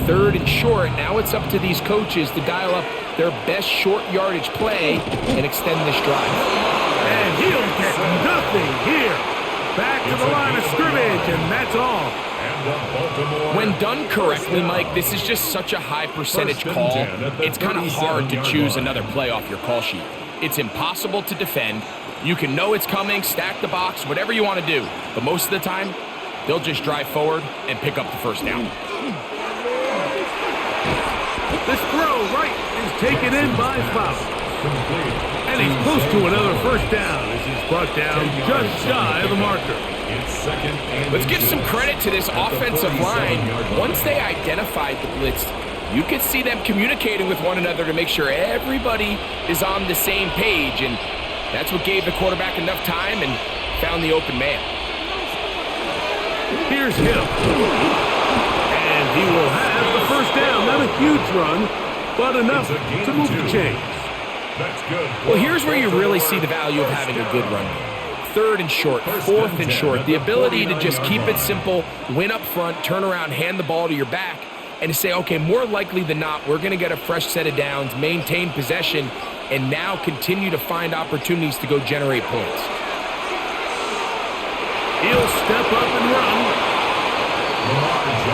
Third and short, now it's up to these coaches to dial up their best short yardage play and extend this drive. And he'll get nothing here. Back to the line of scrimmage, and that's all. When done correctly, Mike, this is just such a high percentage call. It's kind of hard to choose another play off your call sheet. It's impossible to defend. You can know it's coming, stack the box, whatever you want to do. But most of the time, they'll just drive forward and pick up the first down. This throw right is taken in by Flowers. And And he's close to another first down as he's brought down just shy of the marker. Let's give some credit to this offensive line. Once they identified the blitz, you could see them communicating with one another to make sure everybody is on the same page, and that's what gave the quarterback enough time and found the open man. Here's Hill. And he will have the first down. Not a huge run, but enough to move the chains. Well, here's where you really see the value of having a good run game. 3rd and short, 4th and short, the ability to just keep it simple, win up front, turn around, hand the ball to your back, and to say, okay, more likely than not, we're going to get a fresh set of downs, maintain possession, and now continue to find opportunities to go generate points. He'll step up and run.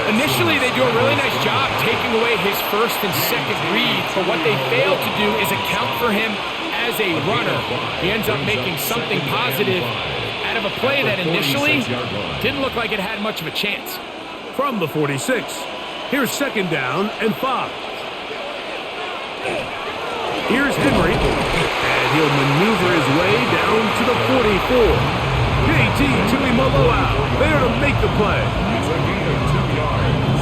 Initially, they do a really nice job taking away his first and second reads, but what they fail to do is account for him as a runner. He ends up making something positive out of a play that initially didn't look like it had much of a chance. From the 46, here's 2nd down and 5. Here's Henry, and he'll maneuver his way down to the 44. JT Tuimoloau there to make the play. It's a gain of 2 yards,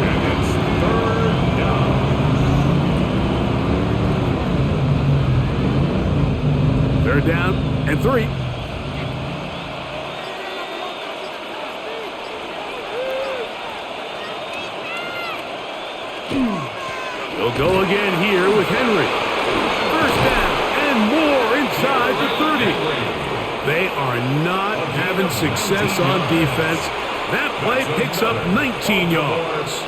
and it's 3rd down. Third down and 3. He'll go again here with Henry. First down and more inside the 30. They are not having success on defense. That play picks up 19 yards.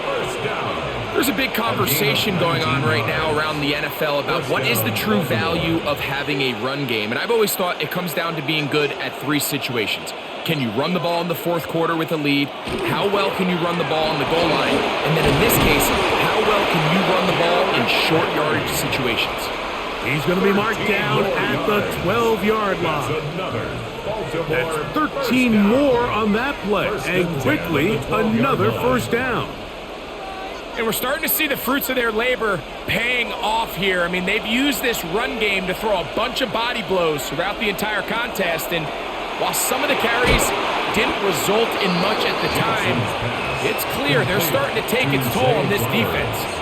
There's a big conversation going on right now around the NFL about what is the true value of having a run game. And I've always thought it comes down to being good at 3 situations. Can you run the ball in the 4th quarter with a lead? How well can you run the ball on the goal line? And then in this case, how well can you run the ball in short yardage situations? He's going to be marked down at the 12-yard line. That's 13 more on that play, and quickly another first down. And we're starting to see the fruits of their labor paying off here. I mean, they've used this run game to throw a bunch of body blows throughout the entire contest, and while some of the carries didn't result in much at the time, it's clear they're starting to take its toll on this defense.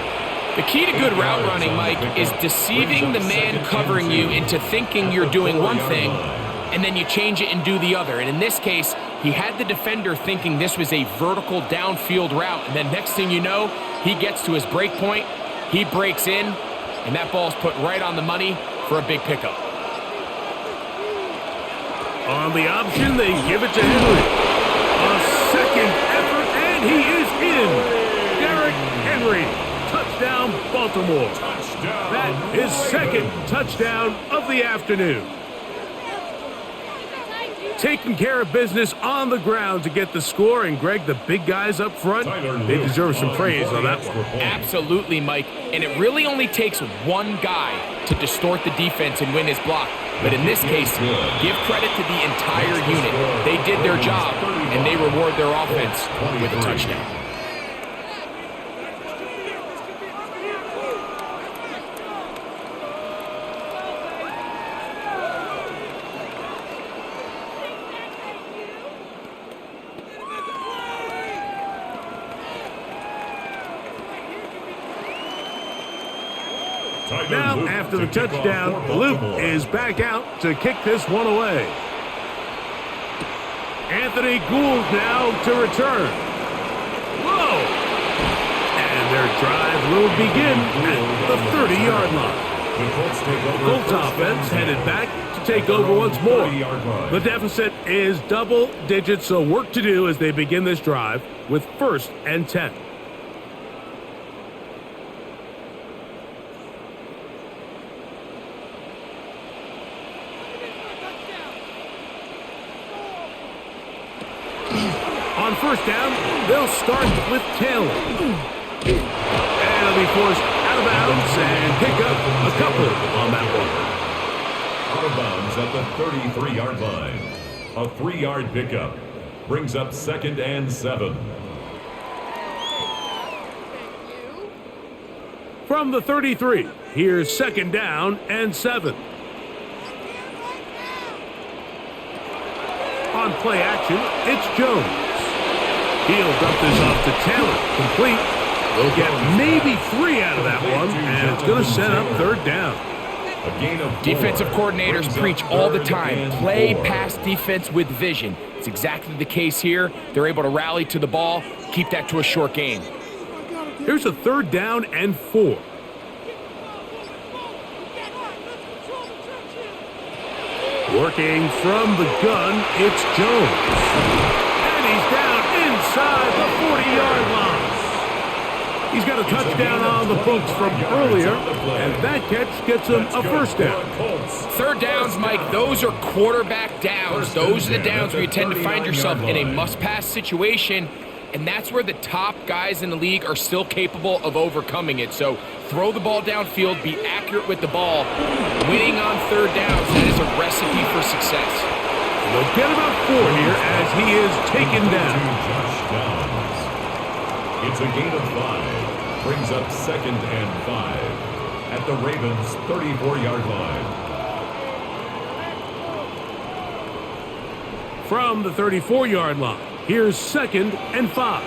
The key to good route running, Mike, is deceiving the man covering you into thinking you're doing one thing, and then you change it and do the other. And in this case, he had the defender thinking this was a vertical downfield route, and then next thing you know, he gets to his break point, he breaks in, and that ball's put right on the money for a big pickup. On the option, they give it to Henry. A second effort, and he is in. Derrick Henry. Touchdown, Baltimore. That is 2nd touchdown of the afternoon. Taking care of business on the ground to get the score, and Greg, the big guys up front, they deserve some praise on that one. Absolutely, Mike, and it really only takes one guy to distort the defense and win his block. But in this case, give credit to the entire unit. They did their job, and they reward their offense with a touchdown. Now, after the touchdown, Luke is back out to kick this one away. Anthony Gould now to return. Whoa! And their drive will begin at the 30-yard line. The Colts offense headed back to take over once more. The deficit is double digits, so work to do as they begin this drive with 1st and 10. On first down, they'll start with Taylor. And he'll be forced out of bounds and pick up a couple on that one. Out of bounds at the 33-yard line. A 3-yard pickup brings up 2nd and 7. From the 33, here's 2nd down and 7. On play action, it's Jones. He'll dump this off to Taylor. Complete. They'll get maybe 3 out of that one, and it's going to set up third down. Defensive coordinators preach all the time, play pass defense with vision. It's exactly the case here. They're able to rally to the ball, keep that to a short gain. Here's a third down and 4. Working from the gun, it's Jones. And he's down inside the 40-yard line. He's got a touchdown on the books from earlier, and that catch gets him a first down. Third downs, Mike, those are quarterback downs. Those are the downs where you tend to find yourself in a must-pass situation, and that's where the top guys in the league are still capable of overcoming it. So throw the ball downfield, be accurate with the ball. Winning on third downs, that is a recipe for success. They'll get about 4 here as he is taken down. It's a gain of 5. Brings up 2nd and 5 at the Ravens' 34-yard line. From the 34-yard line, here's 2nd and 5.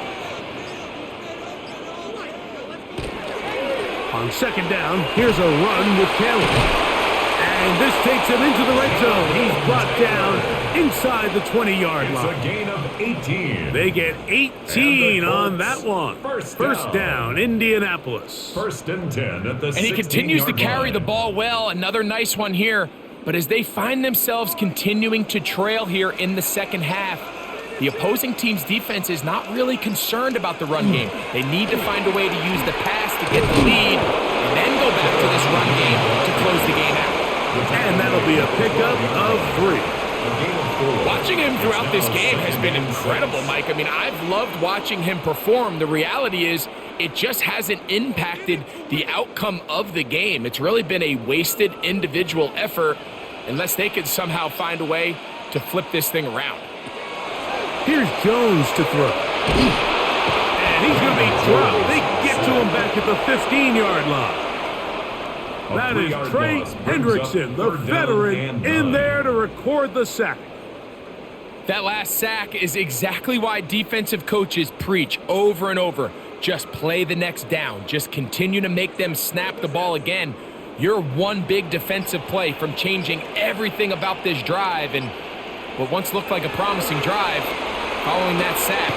On 2nd down, here's a run with Taylor. And this takes him into the red zone. He's brought down inside the 20-yard line. It's a gain of 18. They get 18 on that one. First down, Indianapolis. 1st and 10 at the 16-yard line. And he continues to carry the ball well. Another nice one here. But as they find themselves continuing to trail here in the second half, the opposing team's defense is not really concerned about the run game. They need to find a way to use the pass to get the lead and then go back to this run game to close the game out. And that'll be a pickup of 3. Watching him throughout this game has been incredible, Mike. I mean, I've loved watching him perform. The reality is it just hasn't impacted the outcome of the game. It's really been a wasted individual effort unless they can somehow find a way to flip this thing around. Here's Jones to throw. And he's going to be dropped. They get to him back at the 15-yard line. That is Trey Hendrickson, the veteran, in there to record the sack. That last sack is exactly why defensive coaches preach over and over. Just play the next down. Just continue to make them snap the ball again. You're one big defensive play from changing everything about this drive, and what once looked like a promising drive, following that sack,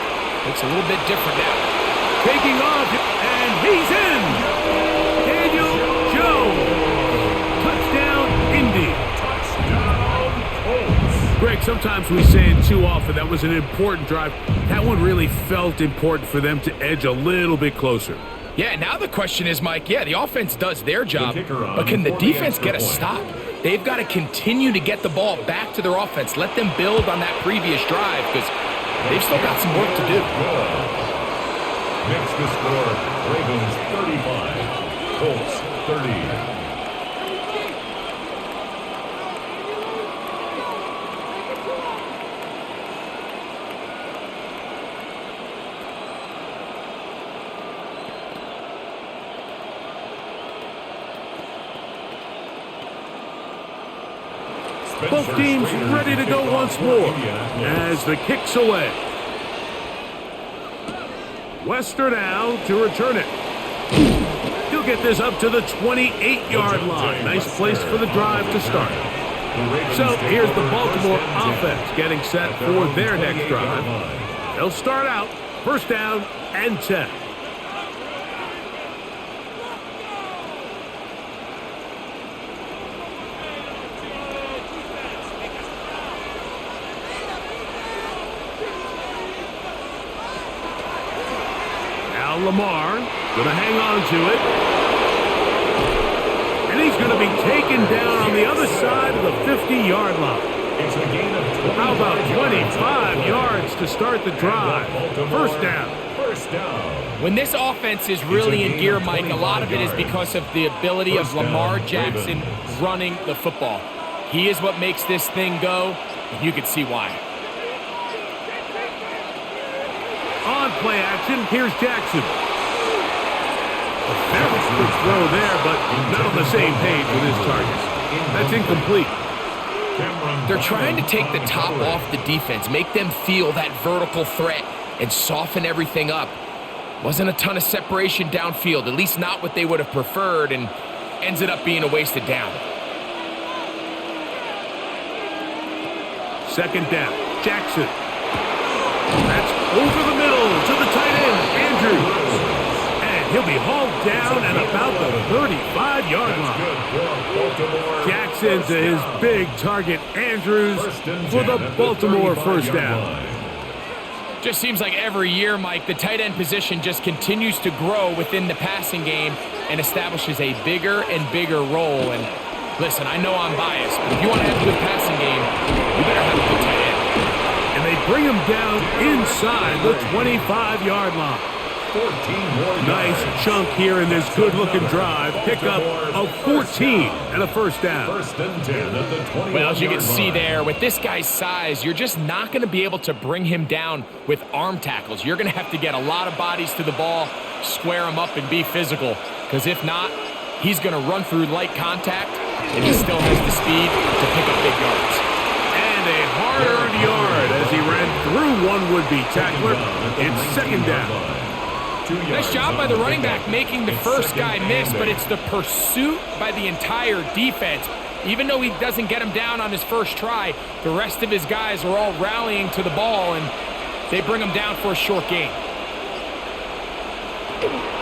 looks a little bit different now. Taking off, and he's in! Daniel Jones. Touchdown, Indy. Touchdown, Colts. Greg, sometimes we say it too often. That was an important drive. That one really felt important for them to edge a little bit closer. Yeah, now the question is, Mike, the offense does their job, but can the defense get a stop? They've got to continue to get the ball back to their offense. Let them build on that previous drive because they've still got some work to do. Next to score, Ravens 35, Colts 30. Both teams ready to go once more as the kick's away. Wester now to return it. He'll get this up to the 28-yard line. Nice place for the drive to start. So here's the Baltimore offense getting set for their next drive. They'll start out first down and 10. Lamar going to hang on to it. And he's going to be taken down on the other side of the 50-yard line. It's a gain of 20. How about 25 yards to start the drive? First down. First down. When this offense is really in gear, Mike, a lot of it is because of the ability of Lamar Jackson running the football. He is what makes this thing go, and you can see why. On play action, here's Jackson. A very good throw there, but not on the same page with his target. That's incomplete. Cameron They're trying to take the top off the defense, make them feel that vertical threat, and soften everything up. Wasn't a ton of separation downfield, at least not what they would have preferred, and ends it up being a wasted down. Second down, Jackson. That's over the middle to the tight end, Andrews. And he'll be hauled down at about the 35-yard line. Jackson to his big target, Andrews, for the Baltimore first down. Just seems like every year, Mike, the tight end position just continues to grow within the passing game and establishes a bigger and bigger role. And listen, I know I'm biased, but if you want to have a good passing game, you better have a good tight end. And they bring him down inside the 25-yard line. 14 more nice yards. chunk here in this good-looking drive. Pick up of 14 and a first down. First and 10 at the 21-yard line. Well, as you can see there, with this guy's size, you're just not going to be able to bring him down with arm tackles. You're going to have to get a lot of bodies to the ball, square him up, and be physical. Because if not, he's going to run through light contact, and he still has the speed to pick up big yards. And a hard-earned yard as he ran through one would-be tackler. It's second down. Nice job by the running back making the first guy miss, but it's the pursuit by the entire defense. Even though he doesn't get him down on his first try, the rest of his guys are all rallying to the ball, and they bring him down for a short gain.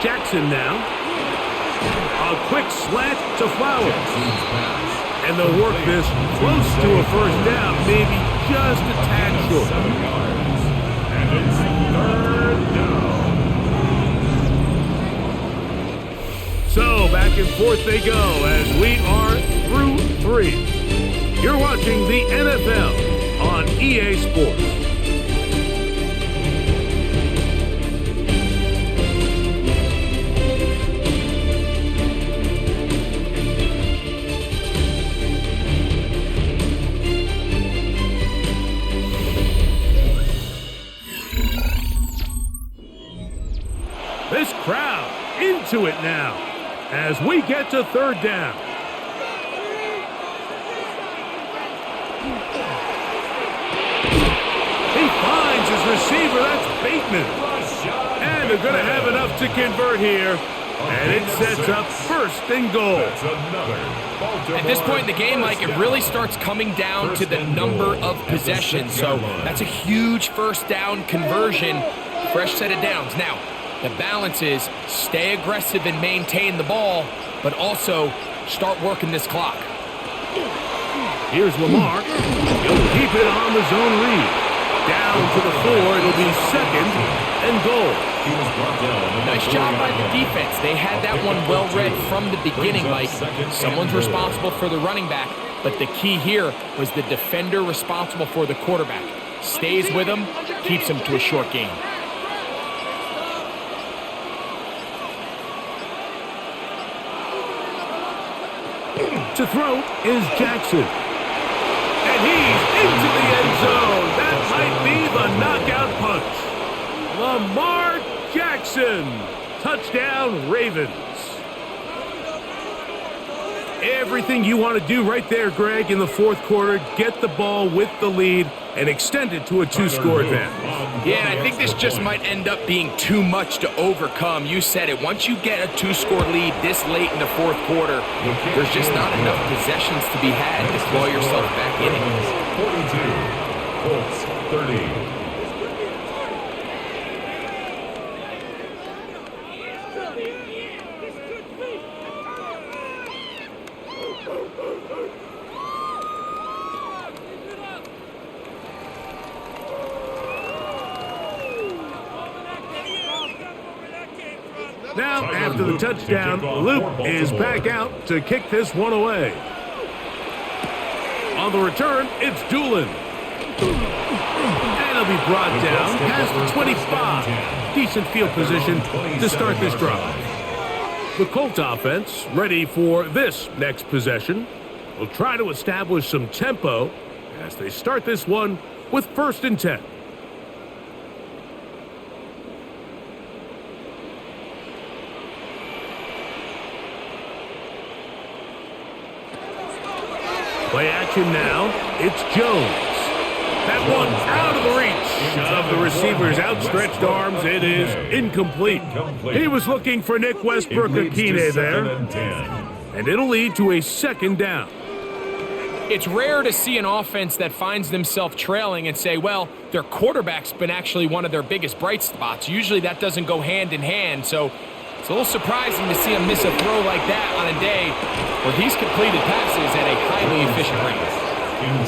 Jackson now. A quick slant to Flowers. And they'll work this close to a first down, maybe just a tad short. 7 yards. And it's third down. So back and forth they go as we are through 3. You're watching the NFL on EA Sports. This crowd into it now as we get to third down. He finds his receiver. That's Bateman. And they're going to have enough to convert here. And it sets up first and goal. At this point in the game, Mike, it really starts coming down to the number of possessions. So that's a huge first down conversion. Fresh set of downs. Now, the balance is stay aggressive and maintain the ball, but also start working this clock. Here's Lamar. He'll keep it on the zone read. Down to the 4. It'll be second and goal. Nice job by the defense. They had that one well read from the beginning, Mike. Someone's responsible for the running back, but the key here was the defender responsible for the quarterback. Stays with him, keeps him to a short gain. To throw is Jackson. And he's into the end zone. That might be the knockout punch. Lamar Jackson. Touchdown, Ravens. Everything you want to do right there, Greg, in the fourth quarter. Get the ball with the lead and extend it to a 2-score advantage. Yeah, and I think this just might end up being too much to overcome. You said it. Once you get a 2-score lead this late in the fourth quarter, there's just not enough possessions to be had to claw yourself back in it. 42, Colts 30. Now, after the touchdown, Luke is back out to kick this one away. On the return, it's Doolin. And he'll be brought down past the 25. Decent field position to start this drive. The Colts offense ready for this next possession. Will try to establish some tempo as they start this one with 1st and 10. Play action now. It's Jones. That one out of the reach of the receiver's outstretched arms. It is incomplete. He was looking for Nick Westbrook-Akine there. And it'll lead to a second down. It's rare to see an offense that finds themselves trailing and say, well, their quarterback's been actually one of their biggest bright spots. Usually that doesn't go hand in hand, so it's a little surprising to see him miss a throw like that on a day where he's completed passes at a highly efficient rate.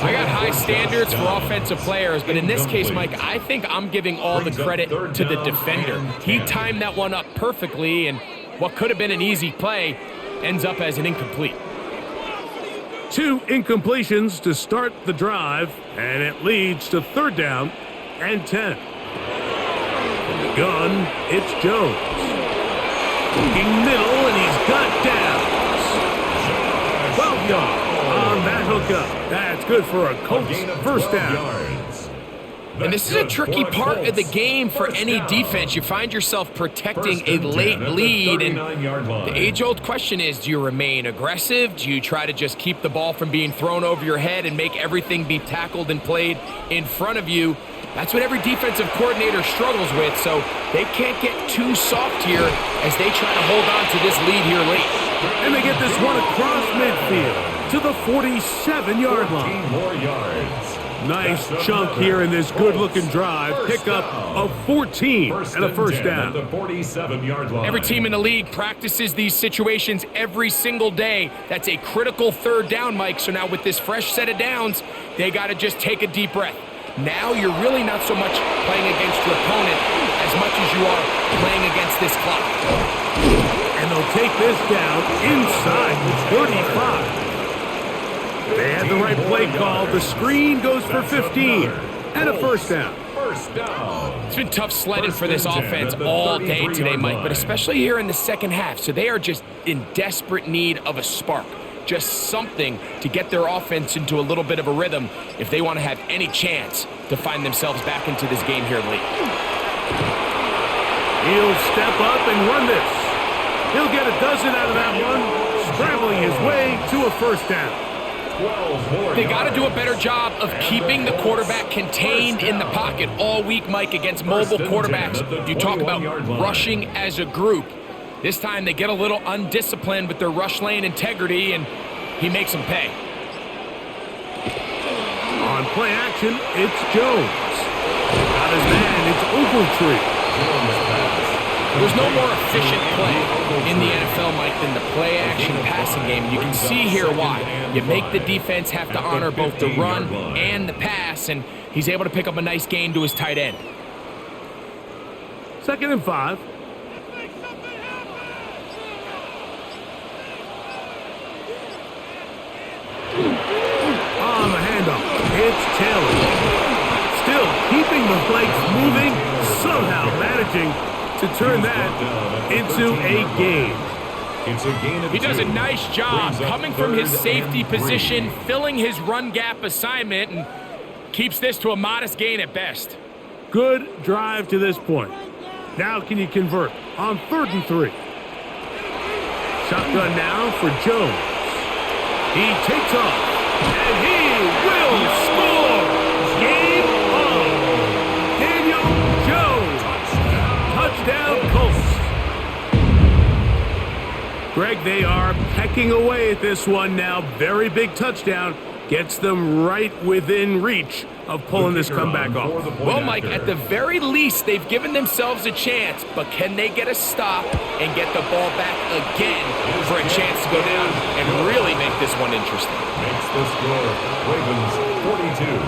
I got high standards for offensive players, but in this case, Mike, I think I'm giving all the credit to the defender. He timed that one up perfectly, and what could have been an easy play ends up as an incomplete. 2 incompletions to start the drive, and it leads to third down and 10. From the gun, it's Jones. Looking middle, and he's got downs. Well done on that hookup. That's good for a Colts first down. And this is a tricky part of the game for any defense. You find yourself protecting a late lead, and the age-old question is, do you remain aggressive? Do you try to just keep the ball from being thrown over your head and make everything be tackled and played in front of you? That's what every defensive coordinator struggles with, so they can't get too soft here as they try to hold on to this lead here late. And they get this one across midfield to the 47-yard line. 14 more yards. Nice chunk here in this good-looking drive. Pickup of 14 and a first down. At the 47-yard line. Every team in the league practices these situations every single day. That's a critical third down, Mike. So now with this fresh set of downs, they got to just take a deep breath. Now you're really not so much playing against your opponent as much as you are playing against this clock. And they'll take this down inside the 35. They had the right play call. The screen goes for 15 and a first down. It's been tough sledding for this offense all day today, Mike, but especially here in the second half. So they are just in desperate need of a spark, just something to get their offense into a little bit of a rhythm if they want to have any chance to find themselves back into this game here late. He'll step up and run this. He'll get a dozen out of that one, scrambling his way to a first down. They got to do a better job of keeping the quarterback contained in the pocket all week, Mike, against mobile quarterbacks. You talk about rushing as a group. This time they get a little undisciplined with their rush lane integrity, and he makes them pay. On play action, it's Jones. Got his man, it's Ogletree. There's no more efficient play in the NFL, Mike, than the play-action passing game. You can see here why. You make the defense have to honor both the run and the pass, and he's able to pick up a nice gain to his tight end. 2nd and 5. On the handoff, it's Taylor. Still keeping the legs moving, somehow managing to turn that into a gain. He does a nice job coming from his safety position, filling his run gap assignment, and keeps this to a modest gain at best. Good drive to this point. Now can you convert on 3rd and 3? Shotgun now for Jones. He takes off, and he will score! Game on! Daniel Jones! Touchdown Colts! Greg, they are pecking away at this one now. Very big touchdown. Gets them right within reach of pulling this comeback off. Well, Mike, at the very least, they've given themselves a chance, but can they get a stop and get the ball back again for a chance to go down and really make this one interesting? Makes the score Ravens 42,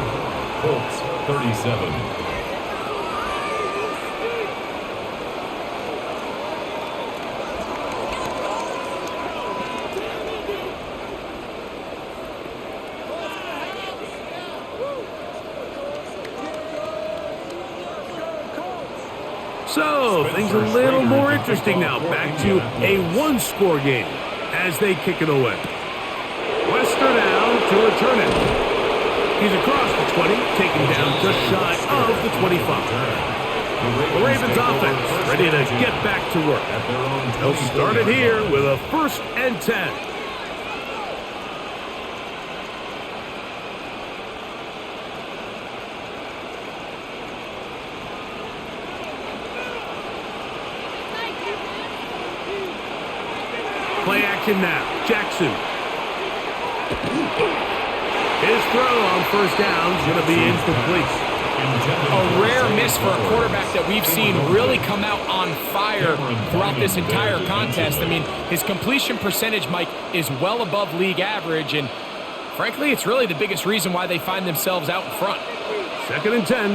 Colts 37. So, things a little more interesting now. Back to a one-score game as they kick it away. Wester now to return it. He's across the 20, taken down just shy of the 25. The Ravens offense ready to get back to work. They'll start it here with a 1st and 10. possession now. Jackson. His throw on first down is going to be incomplete. A rare miss for a quarterback that we've seen really come out on fire throughout this entire contest. I mean, his completion percentage, Mike, is well above league average, and frankly, it's really the biggest reason why they find themselves out in front. 2nd and 10.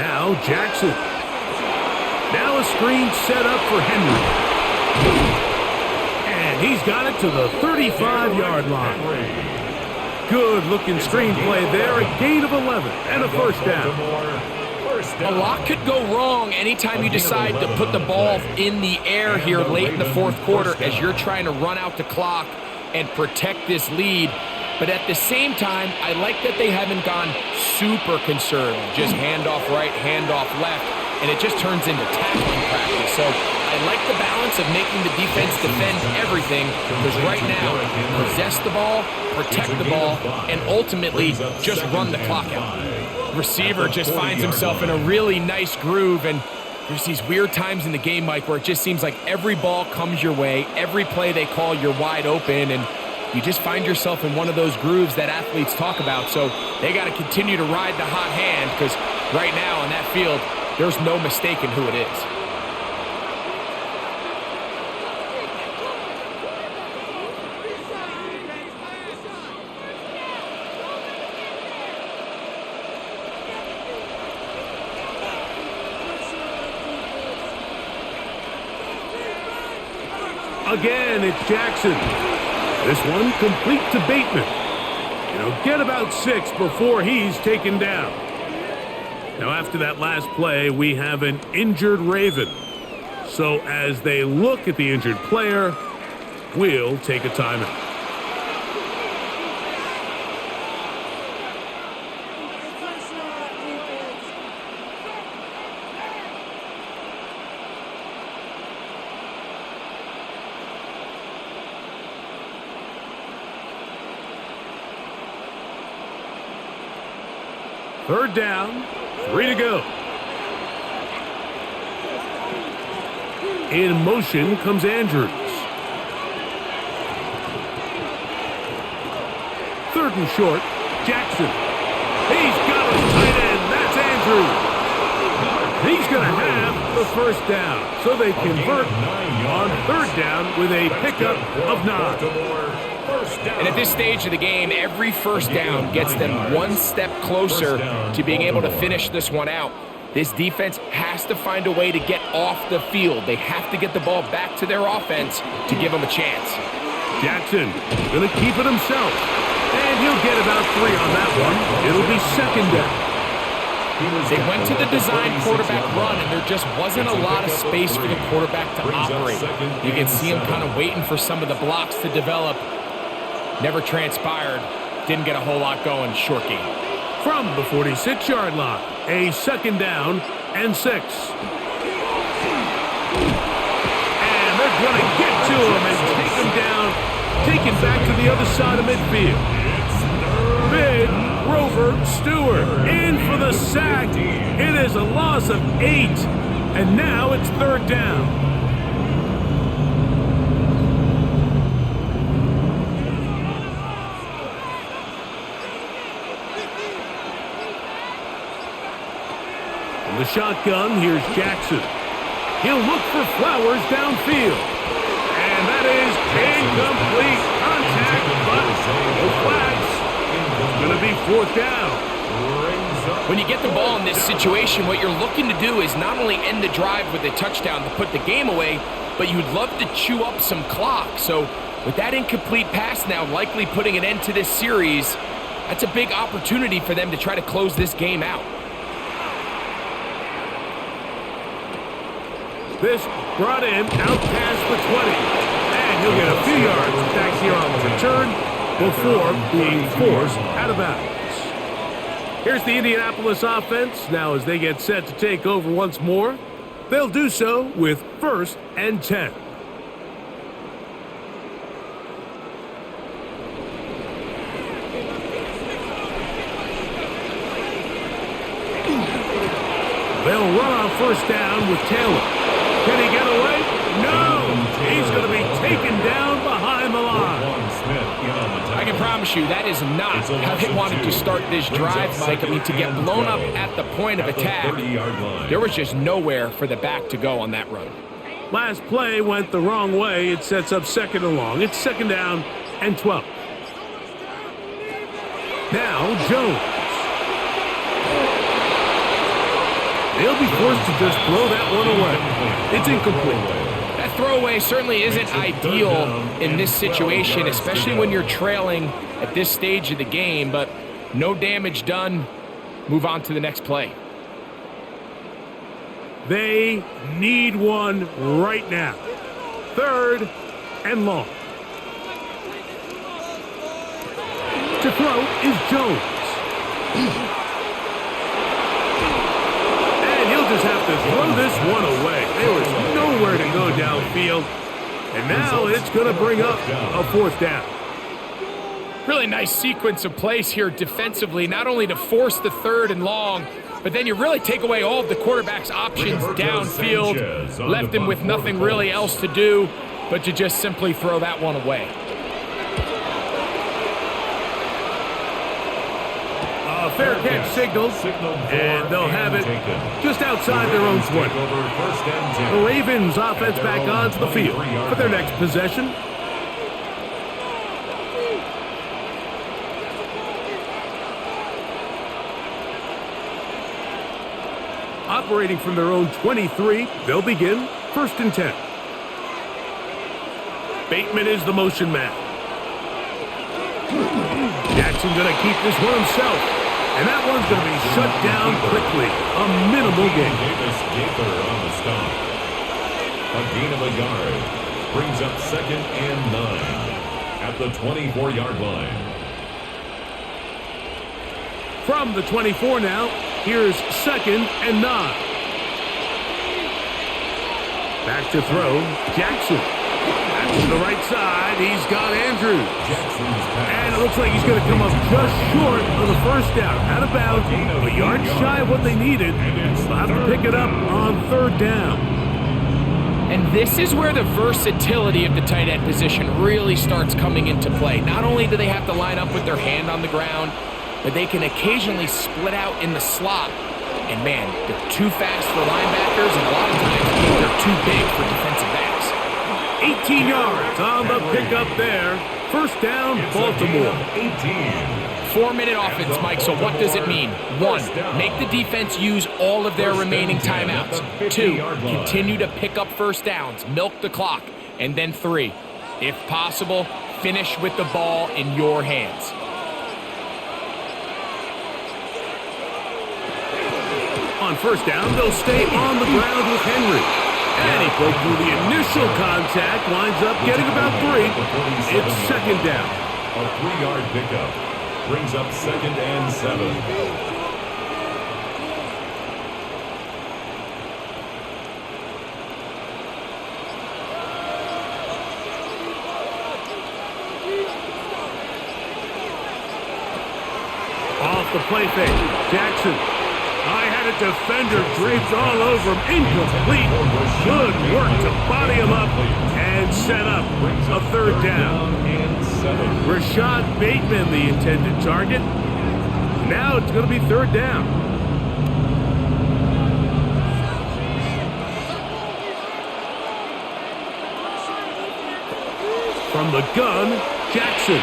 Now Jackson. Now a screen set up for Henry. And he's got it to the 35-yard line. Good-looking screenplay there, a gain of 11 and a first down. A lot could go wrong anytime you decide to put the ball in the air here late in the fourth quarter as you're trying to run out the clock and protect this lead. But at the same time, I like that they haven't gone super conservative, just handoff right, handoff left, and it just turns into tackling practice. So I like the balance of making the defense defend everything, because right now, possess the ball, protect the ball, and ultimately just run the clock out. Receiver just finds himself in a really nice groove, and there's these weird times in the game, Mike, where it just seems like every ball comes your way, every play they call, you're wide open, and you just find yourself in one of those grooves that athletes talk about. So they got to continue to ride the hot hand, because right now on that field, there's no mistaking who it is. Again, it's Jackson. This one complete to Bateman. He'll get about 6 before he's taken down. Now, after that last play, we have an injured Raven. So as they look at the injured player, we'll take a timeout. Third down, 3 to go. In motion comes Andrews. 3rd and short, Jackson. He's got his tight end. That's Andrews. He's going to have the first down. So they convert on 3rd down with a pickup of 9. And at this stage of the game, every first down gets them one step closer to being able to finish this one out. This defense has to find a way to get off the field. They have to get the ball back to their offense to give them a chance. Jackson going to keep it himself. And he'll get about 3 on that one. It'll be 2nd down. They went to the design quarterback run, and there just wasn't a lot of space for the quarterback to operate. You can see him kind of waiting for some of the blocks to develop. Never transpired. Didn't get a whole lot going. Short game. From the 46-yard line, a 2nd down and 6. And they're going to get to him and take him down, take him back to the other side of midfield. Big Grover Stewart in for the sack. It is a loss of 8, and now it's 3rd down. The shotgun, here's Jackson. He'll look for Flowers downfield. And that is incomplete contact, but no flags. It's going to be 4th down. When you get the ball in this situation, what you're looking to do is not only end the drive with a touchdown to put the game away, but you'd love to chew up some clock. So with that incomplete pass now likely putting an end to this series, that's a big opportunity for them to try to close this game out. This brought him out past the 20. And he'll get a few yards back here on the return before being forced out of bounds. Here's the Indianapolis offense. Now as they get set to take over once more, they'll do so with 1st and 10. They'll run on 1st down with Taylor. Can he get away? No! taken down behind the line. I can promise you that is not how they wanted to start this drive, Mike. I mean, to get blown up at the point of attack, there was just nowhere for the back to go on that run. Last play went the wrong way. It sets up 2nd and long. It's 2nd down and 12. Now Jones. They'll be forced to just throw that one away. It's incomplete. That throwaway certainly isn't ideal in this situation, especially when you're trailing at this stage of the game, but no damage done. Move on to the next play. They need one right now. 3rd and long. To throw is Jones. And he'll just have to throw this one away. There was nowhere to go downfield. And now it's going to bring up a 4th down. Really nice sequence of plays here defensively, not only to force the 3rd and long, but then you really take away all of the quarterback's options downfield, left him with nothing really else to do but to just simply throw that one away. A fair catch signaled, and they'll have it just outside their own 20. The Ravens offense back onto the field for their next possession. Operating from their own 23, they'll begin 1st and 10. Bateman is the motion man. Jackson going to keep this one himself, and that one's going to be shut down quickly. A minimal gain. Davis Gaither on the stop. A gain of a yard brings up 2nd and 9 at the 24-yard line. From the 24 now, here's 2nd and 9. Back to throw, Jackson. Back to the right side, he's got Andrews. And it looks like he's going to come up just short of the 1st down. At about a yard shy of what they needed. They'll have to pick it up on 3rd down. And this is where the versatility of the tight end position really starts coming into play. Not only do they have to line up with their hand on the ground, but they can occasionally split out in the slot. And man, they're too fast for linebackers, and a lot of times they're too big for defensive backs. 18 yards on the pickup there. 1st down, Baltimore. 4-minute offense, Mike, so what does it mean? 1, make the defense use all of their remaining timeouts. 2, continue to pick up 1st downs, milk the clock. And then 3, if possible, finish with the ball in your hands. On 1st down, they'll stay on the ground with Henry. And he broke through the initial contact, winds up getting about 3. It's 2nd down. A 3-yard pickup brings up 2nd and 7. Off the play fake, Jackson. I had a defender draped all over him. Incomplete. Good work to body him up and set up a 3rd down. Rashad Bateman, the intended target. Now it's going to be 3rd down. From the gun, Jackson.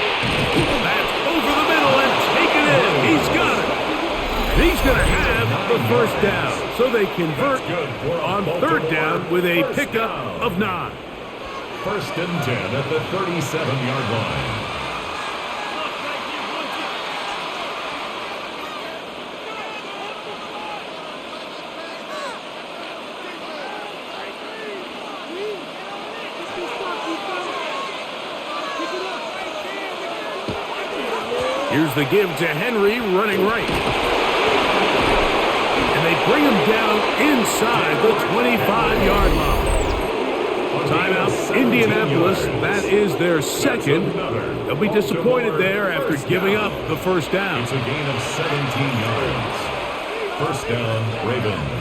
That's over the middle and taken in. He's got it. And he's going to have the 1st down. So they convert on 3rd down with a pickup of 9. 1st and 10 at the 37-yard line. Here's the give to Henry running right. And they bring him down inside the 25-yard line. Timeout, Indianapolis. That is their 2nd. They'll be disappointed there after giving up the 1st down. It's a gain of 17 yards. 1st down, Ravens.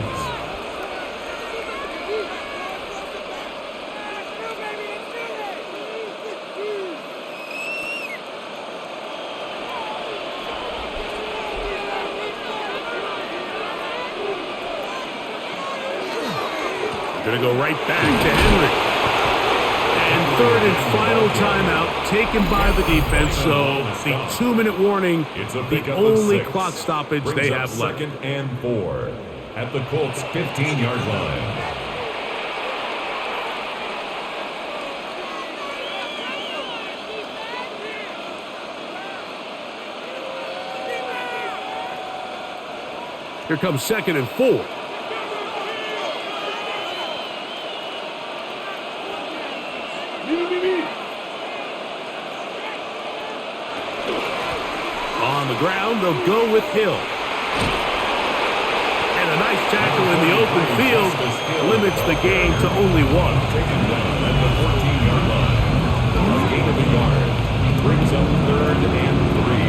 Going to go right back to Henry. And third and final timeout taken by the defense, so the 2-minute warning, the only clock stoppage they have left. Second and 4 at the Colts' 15-yard line. Here comes second and 4. On the ground, they'll go with Hill. And a nice tackle in the open field limits the gain to only 1. Taken down at the 14-yard line. A gain of a yard brings up third and 3.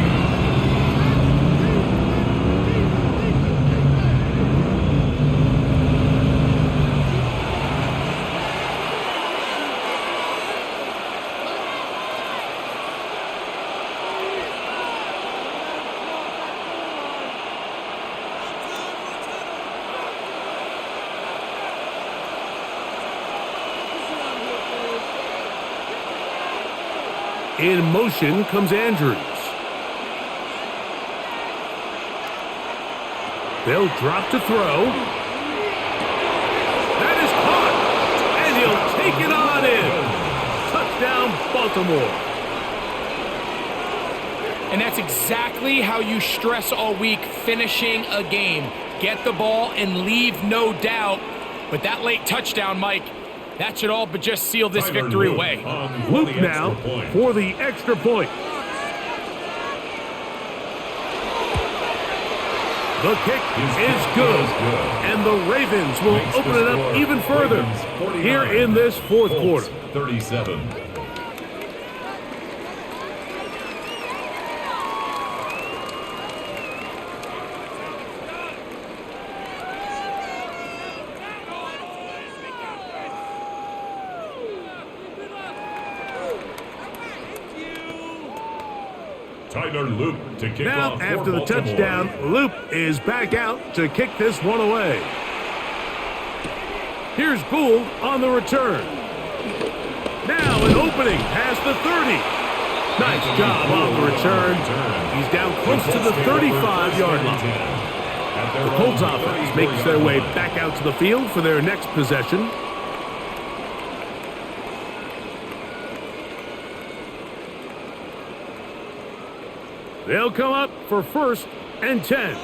In motion comes Andrews. They'll drop to throw. That is caught. And he'll take it on in. Touchdown, Baltimore. And that's exactly how you stress all week, finishing a game. Get the ball and leave no doubt. But that late touchdown, Mike, that should all but just seal this victory away. Luke now for the extra point. The kick is good. And the Ravens will open it up even further here in this fourth quarter. 37. Loop to kick now, off after the Baltimore. touchdown, Loop is back out to kick this one away. Here's Gould on the return. Now an opening past the 30. Nice job on the return. He's down close to the 35-yard line. The Colts offense makes their way back out to the field for their next possession. They'll come up for first and 10.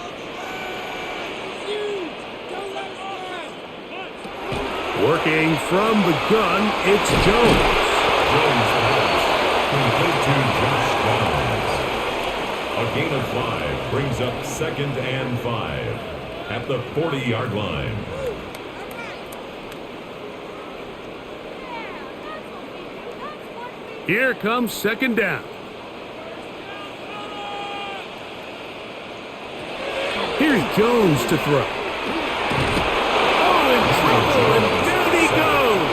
Working from the gun, it's Jones. Complete to Josh Downs. A gain of 5 brings up second and 5 at the 40-yard line. Here comes second down. Here's Jones to throw. Oh, in trouble, and down he goes.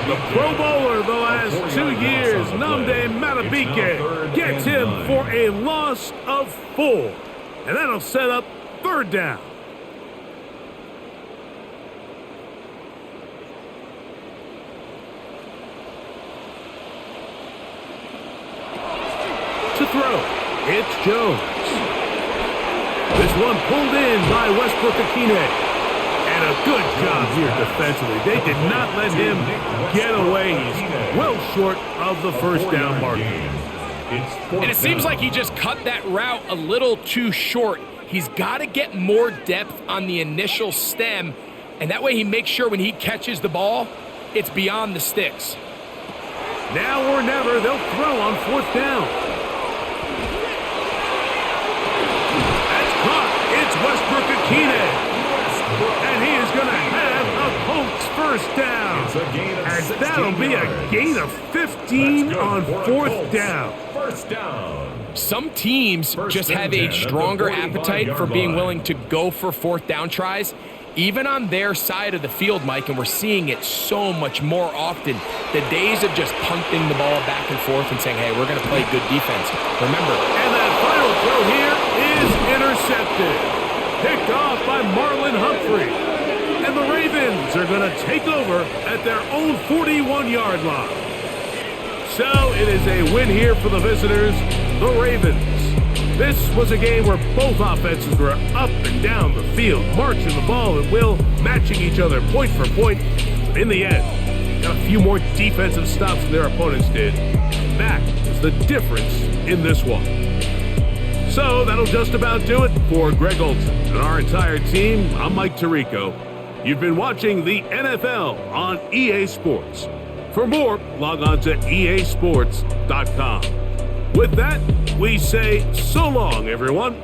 The Pro Bowler the last 2 years, Nnamdi Madubuike, gets him for a loss of 4. And that'll set up third down. To throw, it's Jones. This one pulled in by Westbrook-Ikhine. And a good job here defensively. They did not let him get away. He's well short of the first down mark. And it seems like he just cut that route a little too short. He's got to get more depth on the initial stem, and that way he makes sure when he catches the ball, it's beyond the sticks. Now or never, they'll throw on fourth down. It's Westbrook-Ikhine. And he is going to have a Colts first down. And that'll be a gain of 15 on fourth down. First down. Some teams just have a stronger appetite for being willing to go for fourth down tries, even on their side of the field, Mike, and we're seeing it so much more often. The days of just punting the ball back and forth and saying, hey, we're going to play good defense. Remember. And that final throw here is intercepted. Picked off by Marlon Humphrey. And the Ravens are going to take over at their own 41-yard line. So it is a win here for the visitors, the Ravens. This was a game where both offenses were up and down the field, marching the ball at will, matching each other point for point. In the end, got a few more defensive stops than their opponents did. That is the difference in this one. So that'll just about do it for Greg Olson and our entire team. I'm Mike Tirico. You've been watching the NFL on EA Sports. For more, log on to easports.com. With that, we say so long, everyone.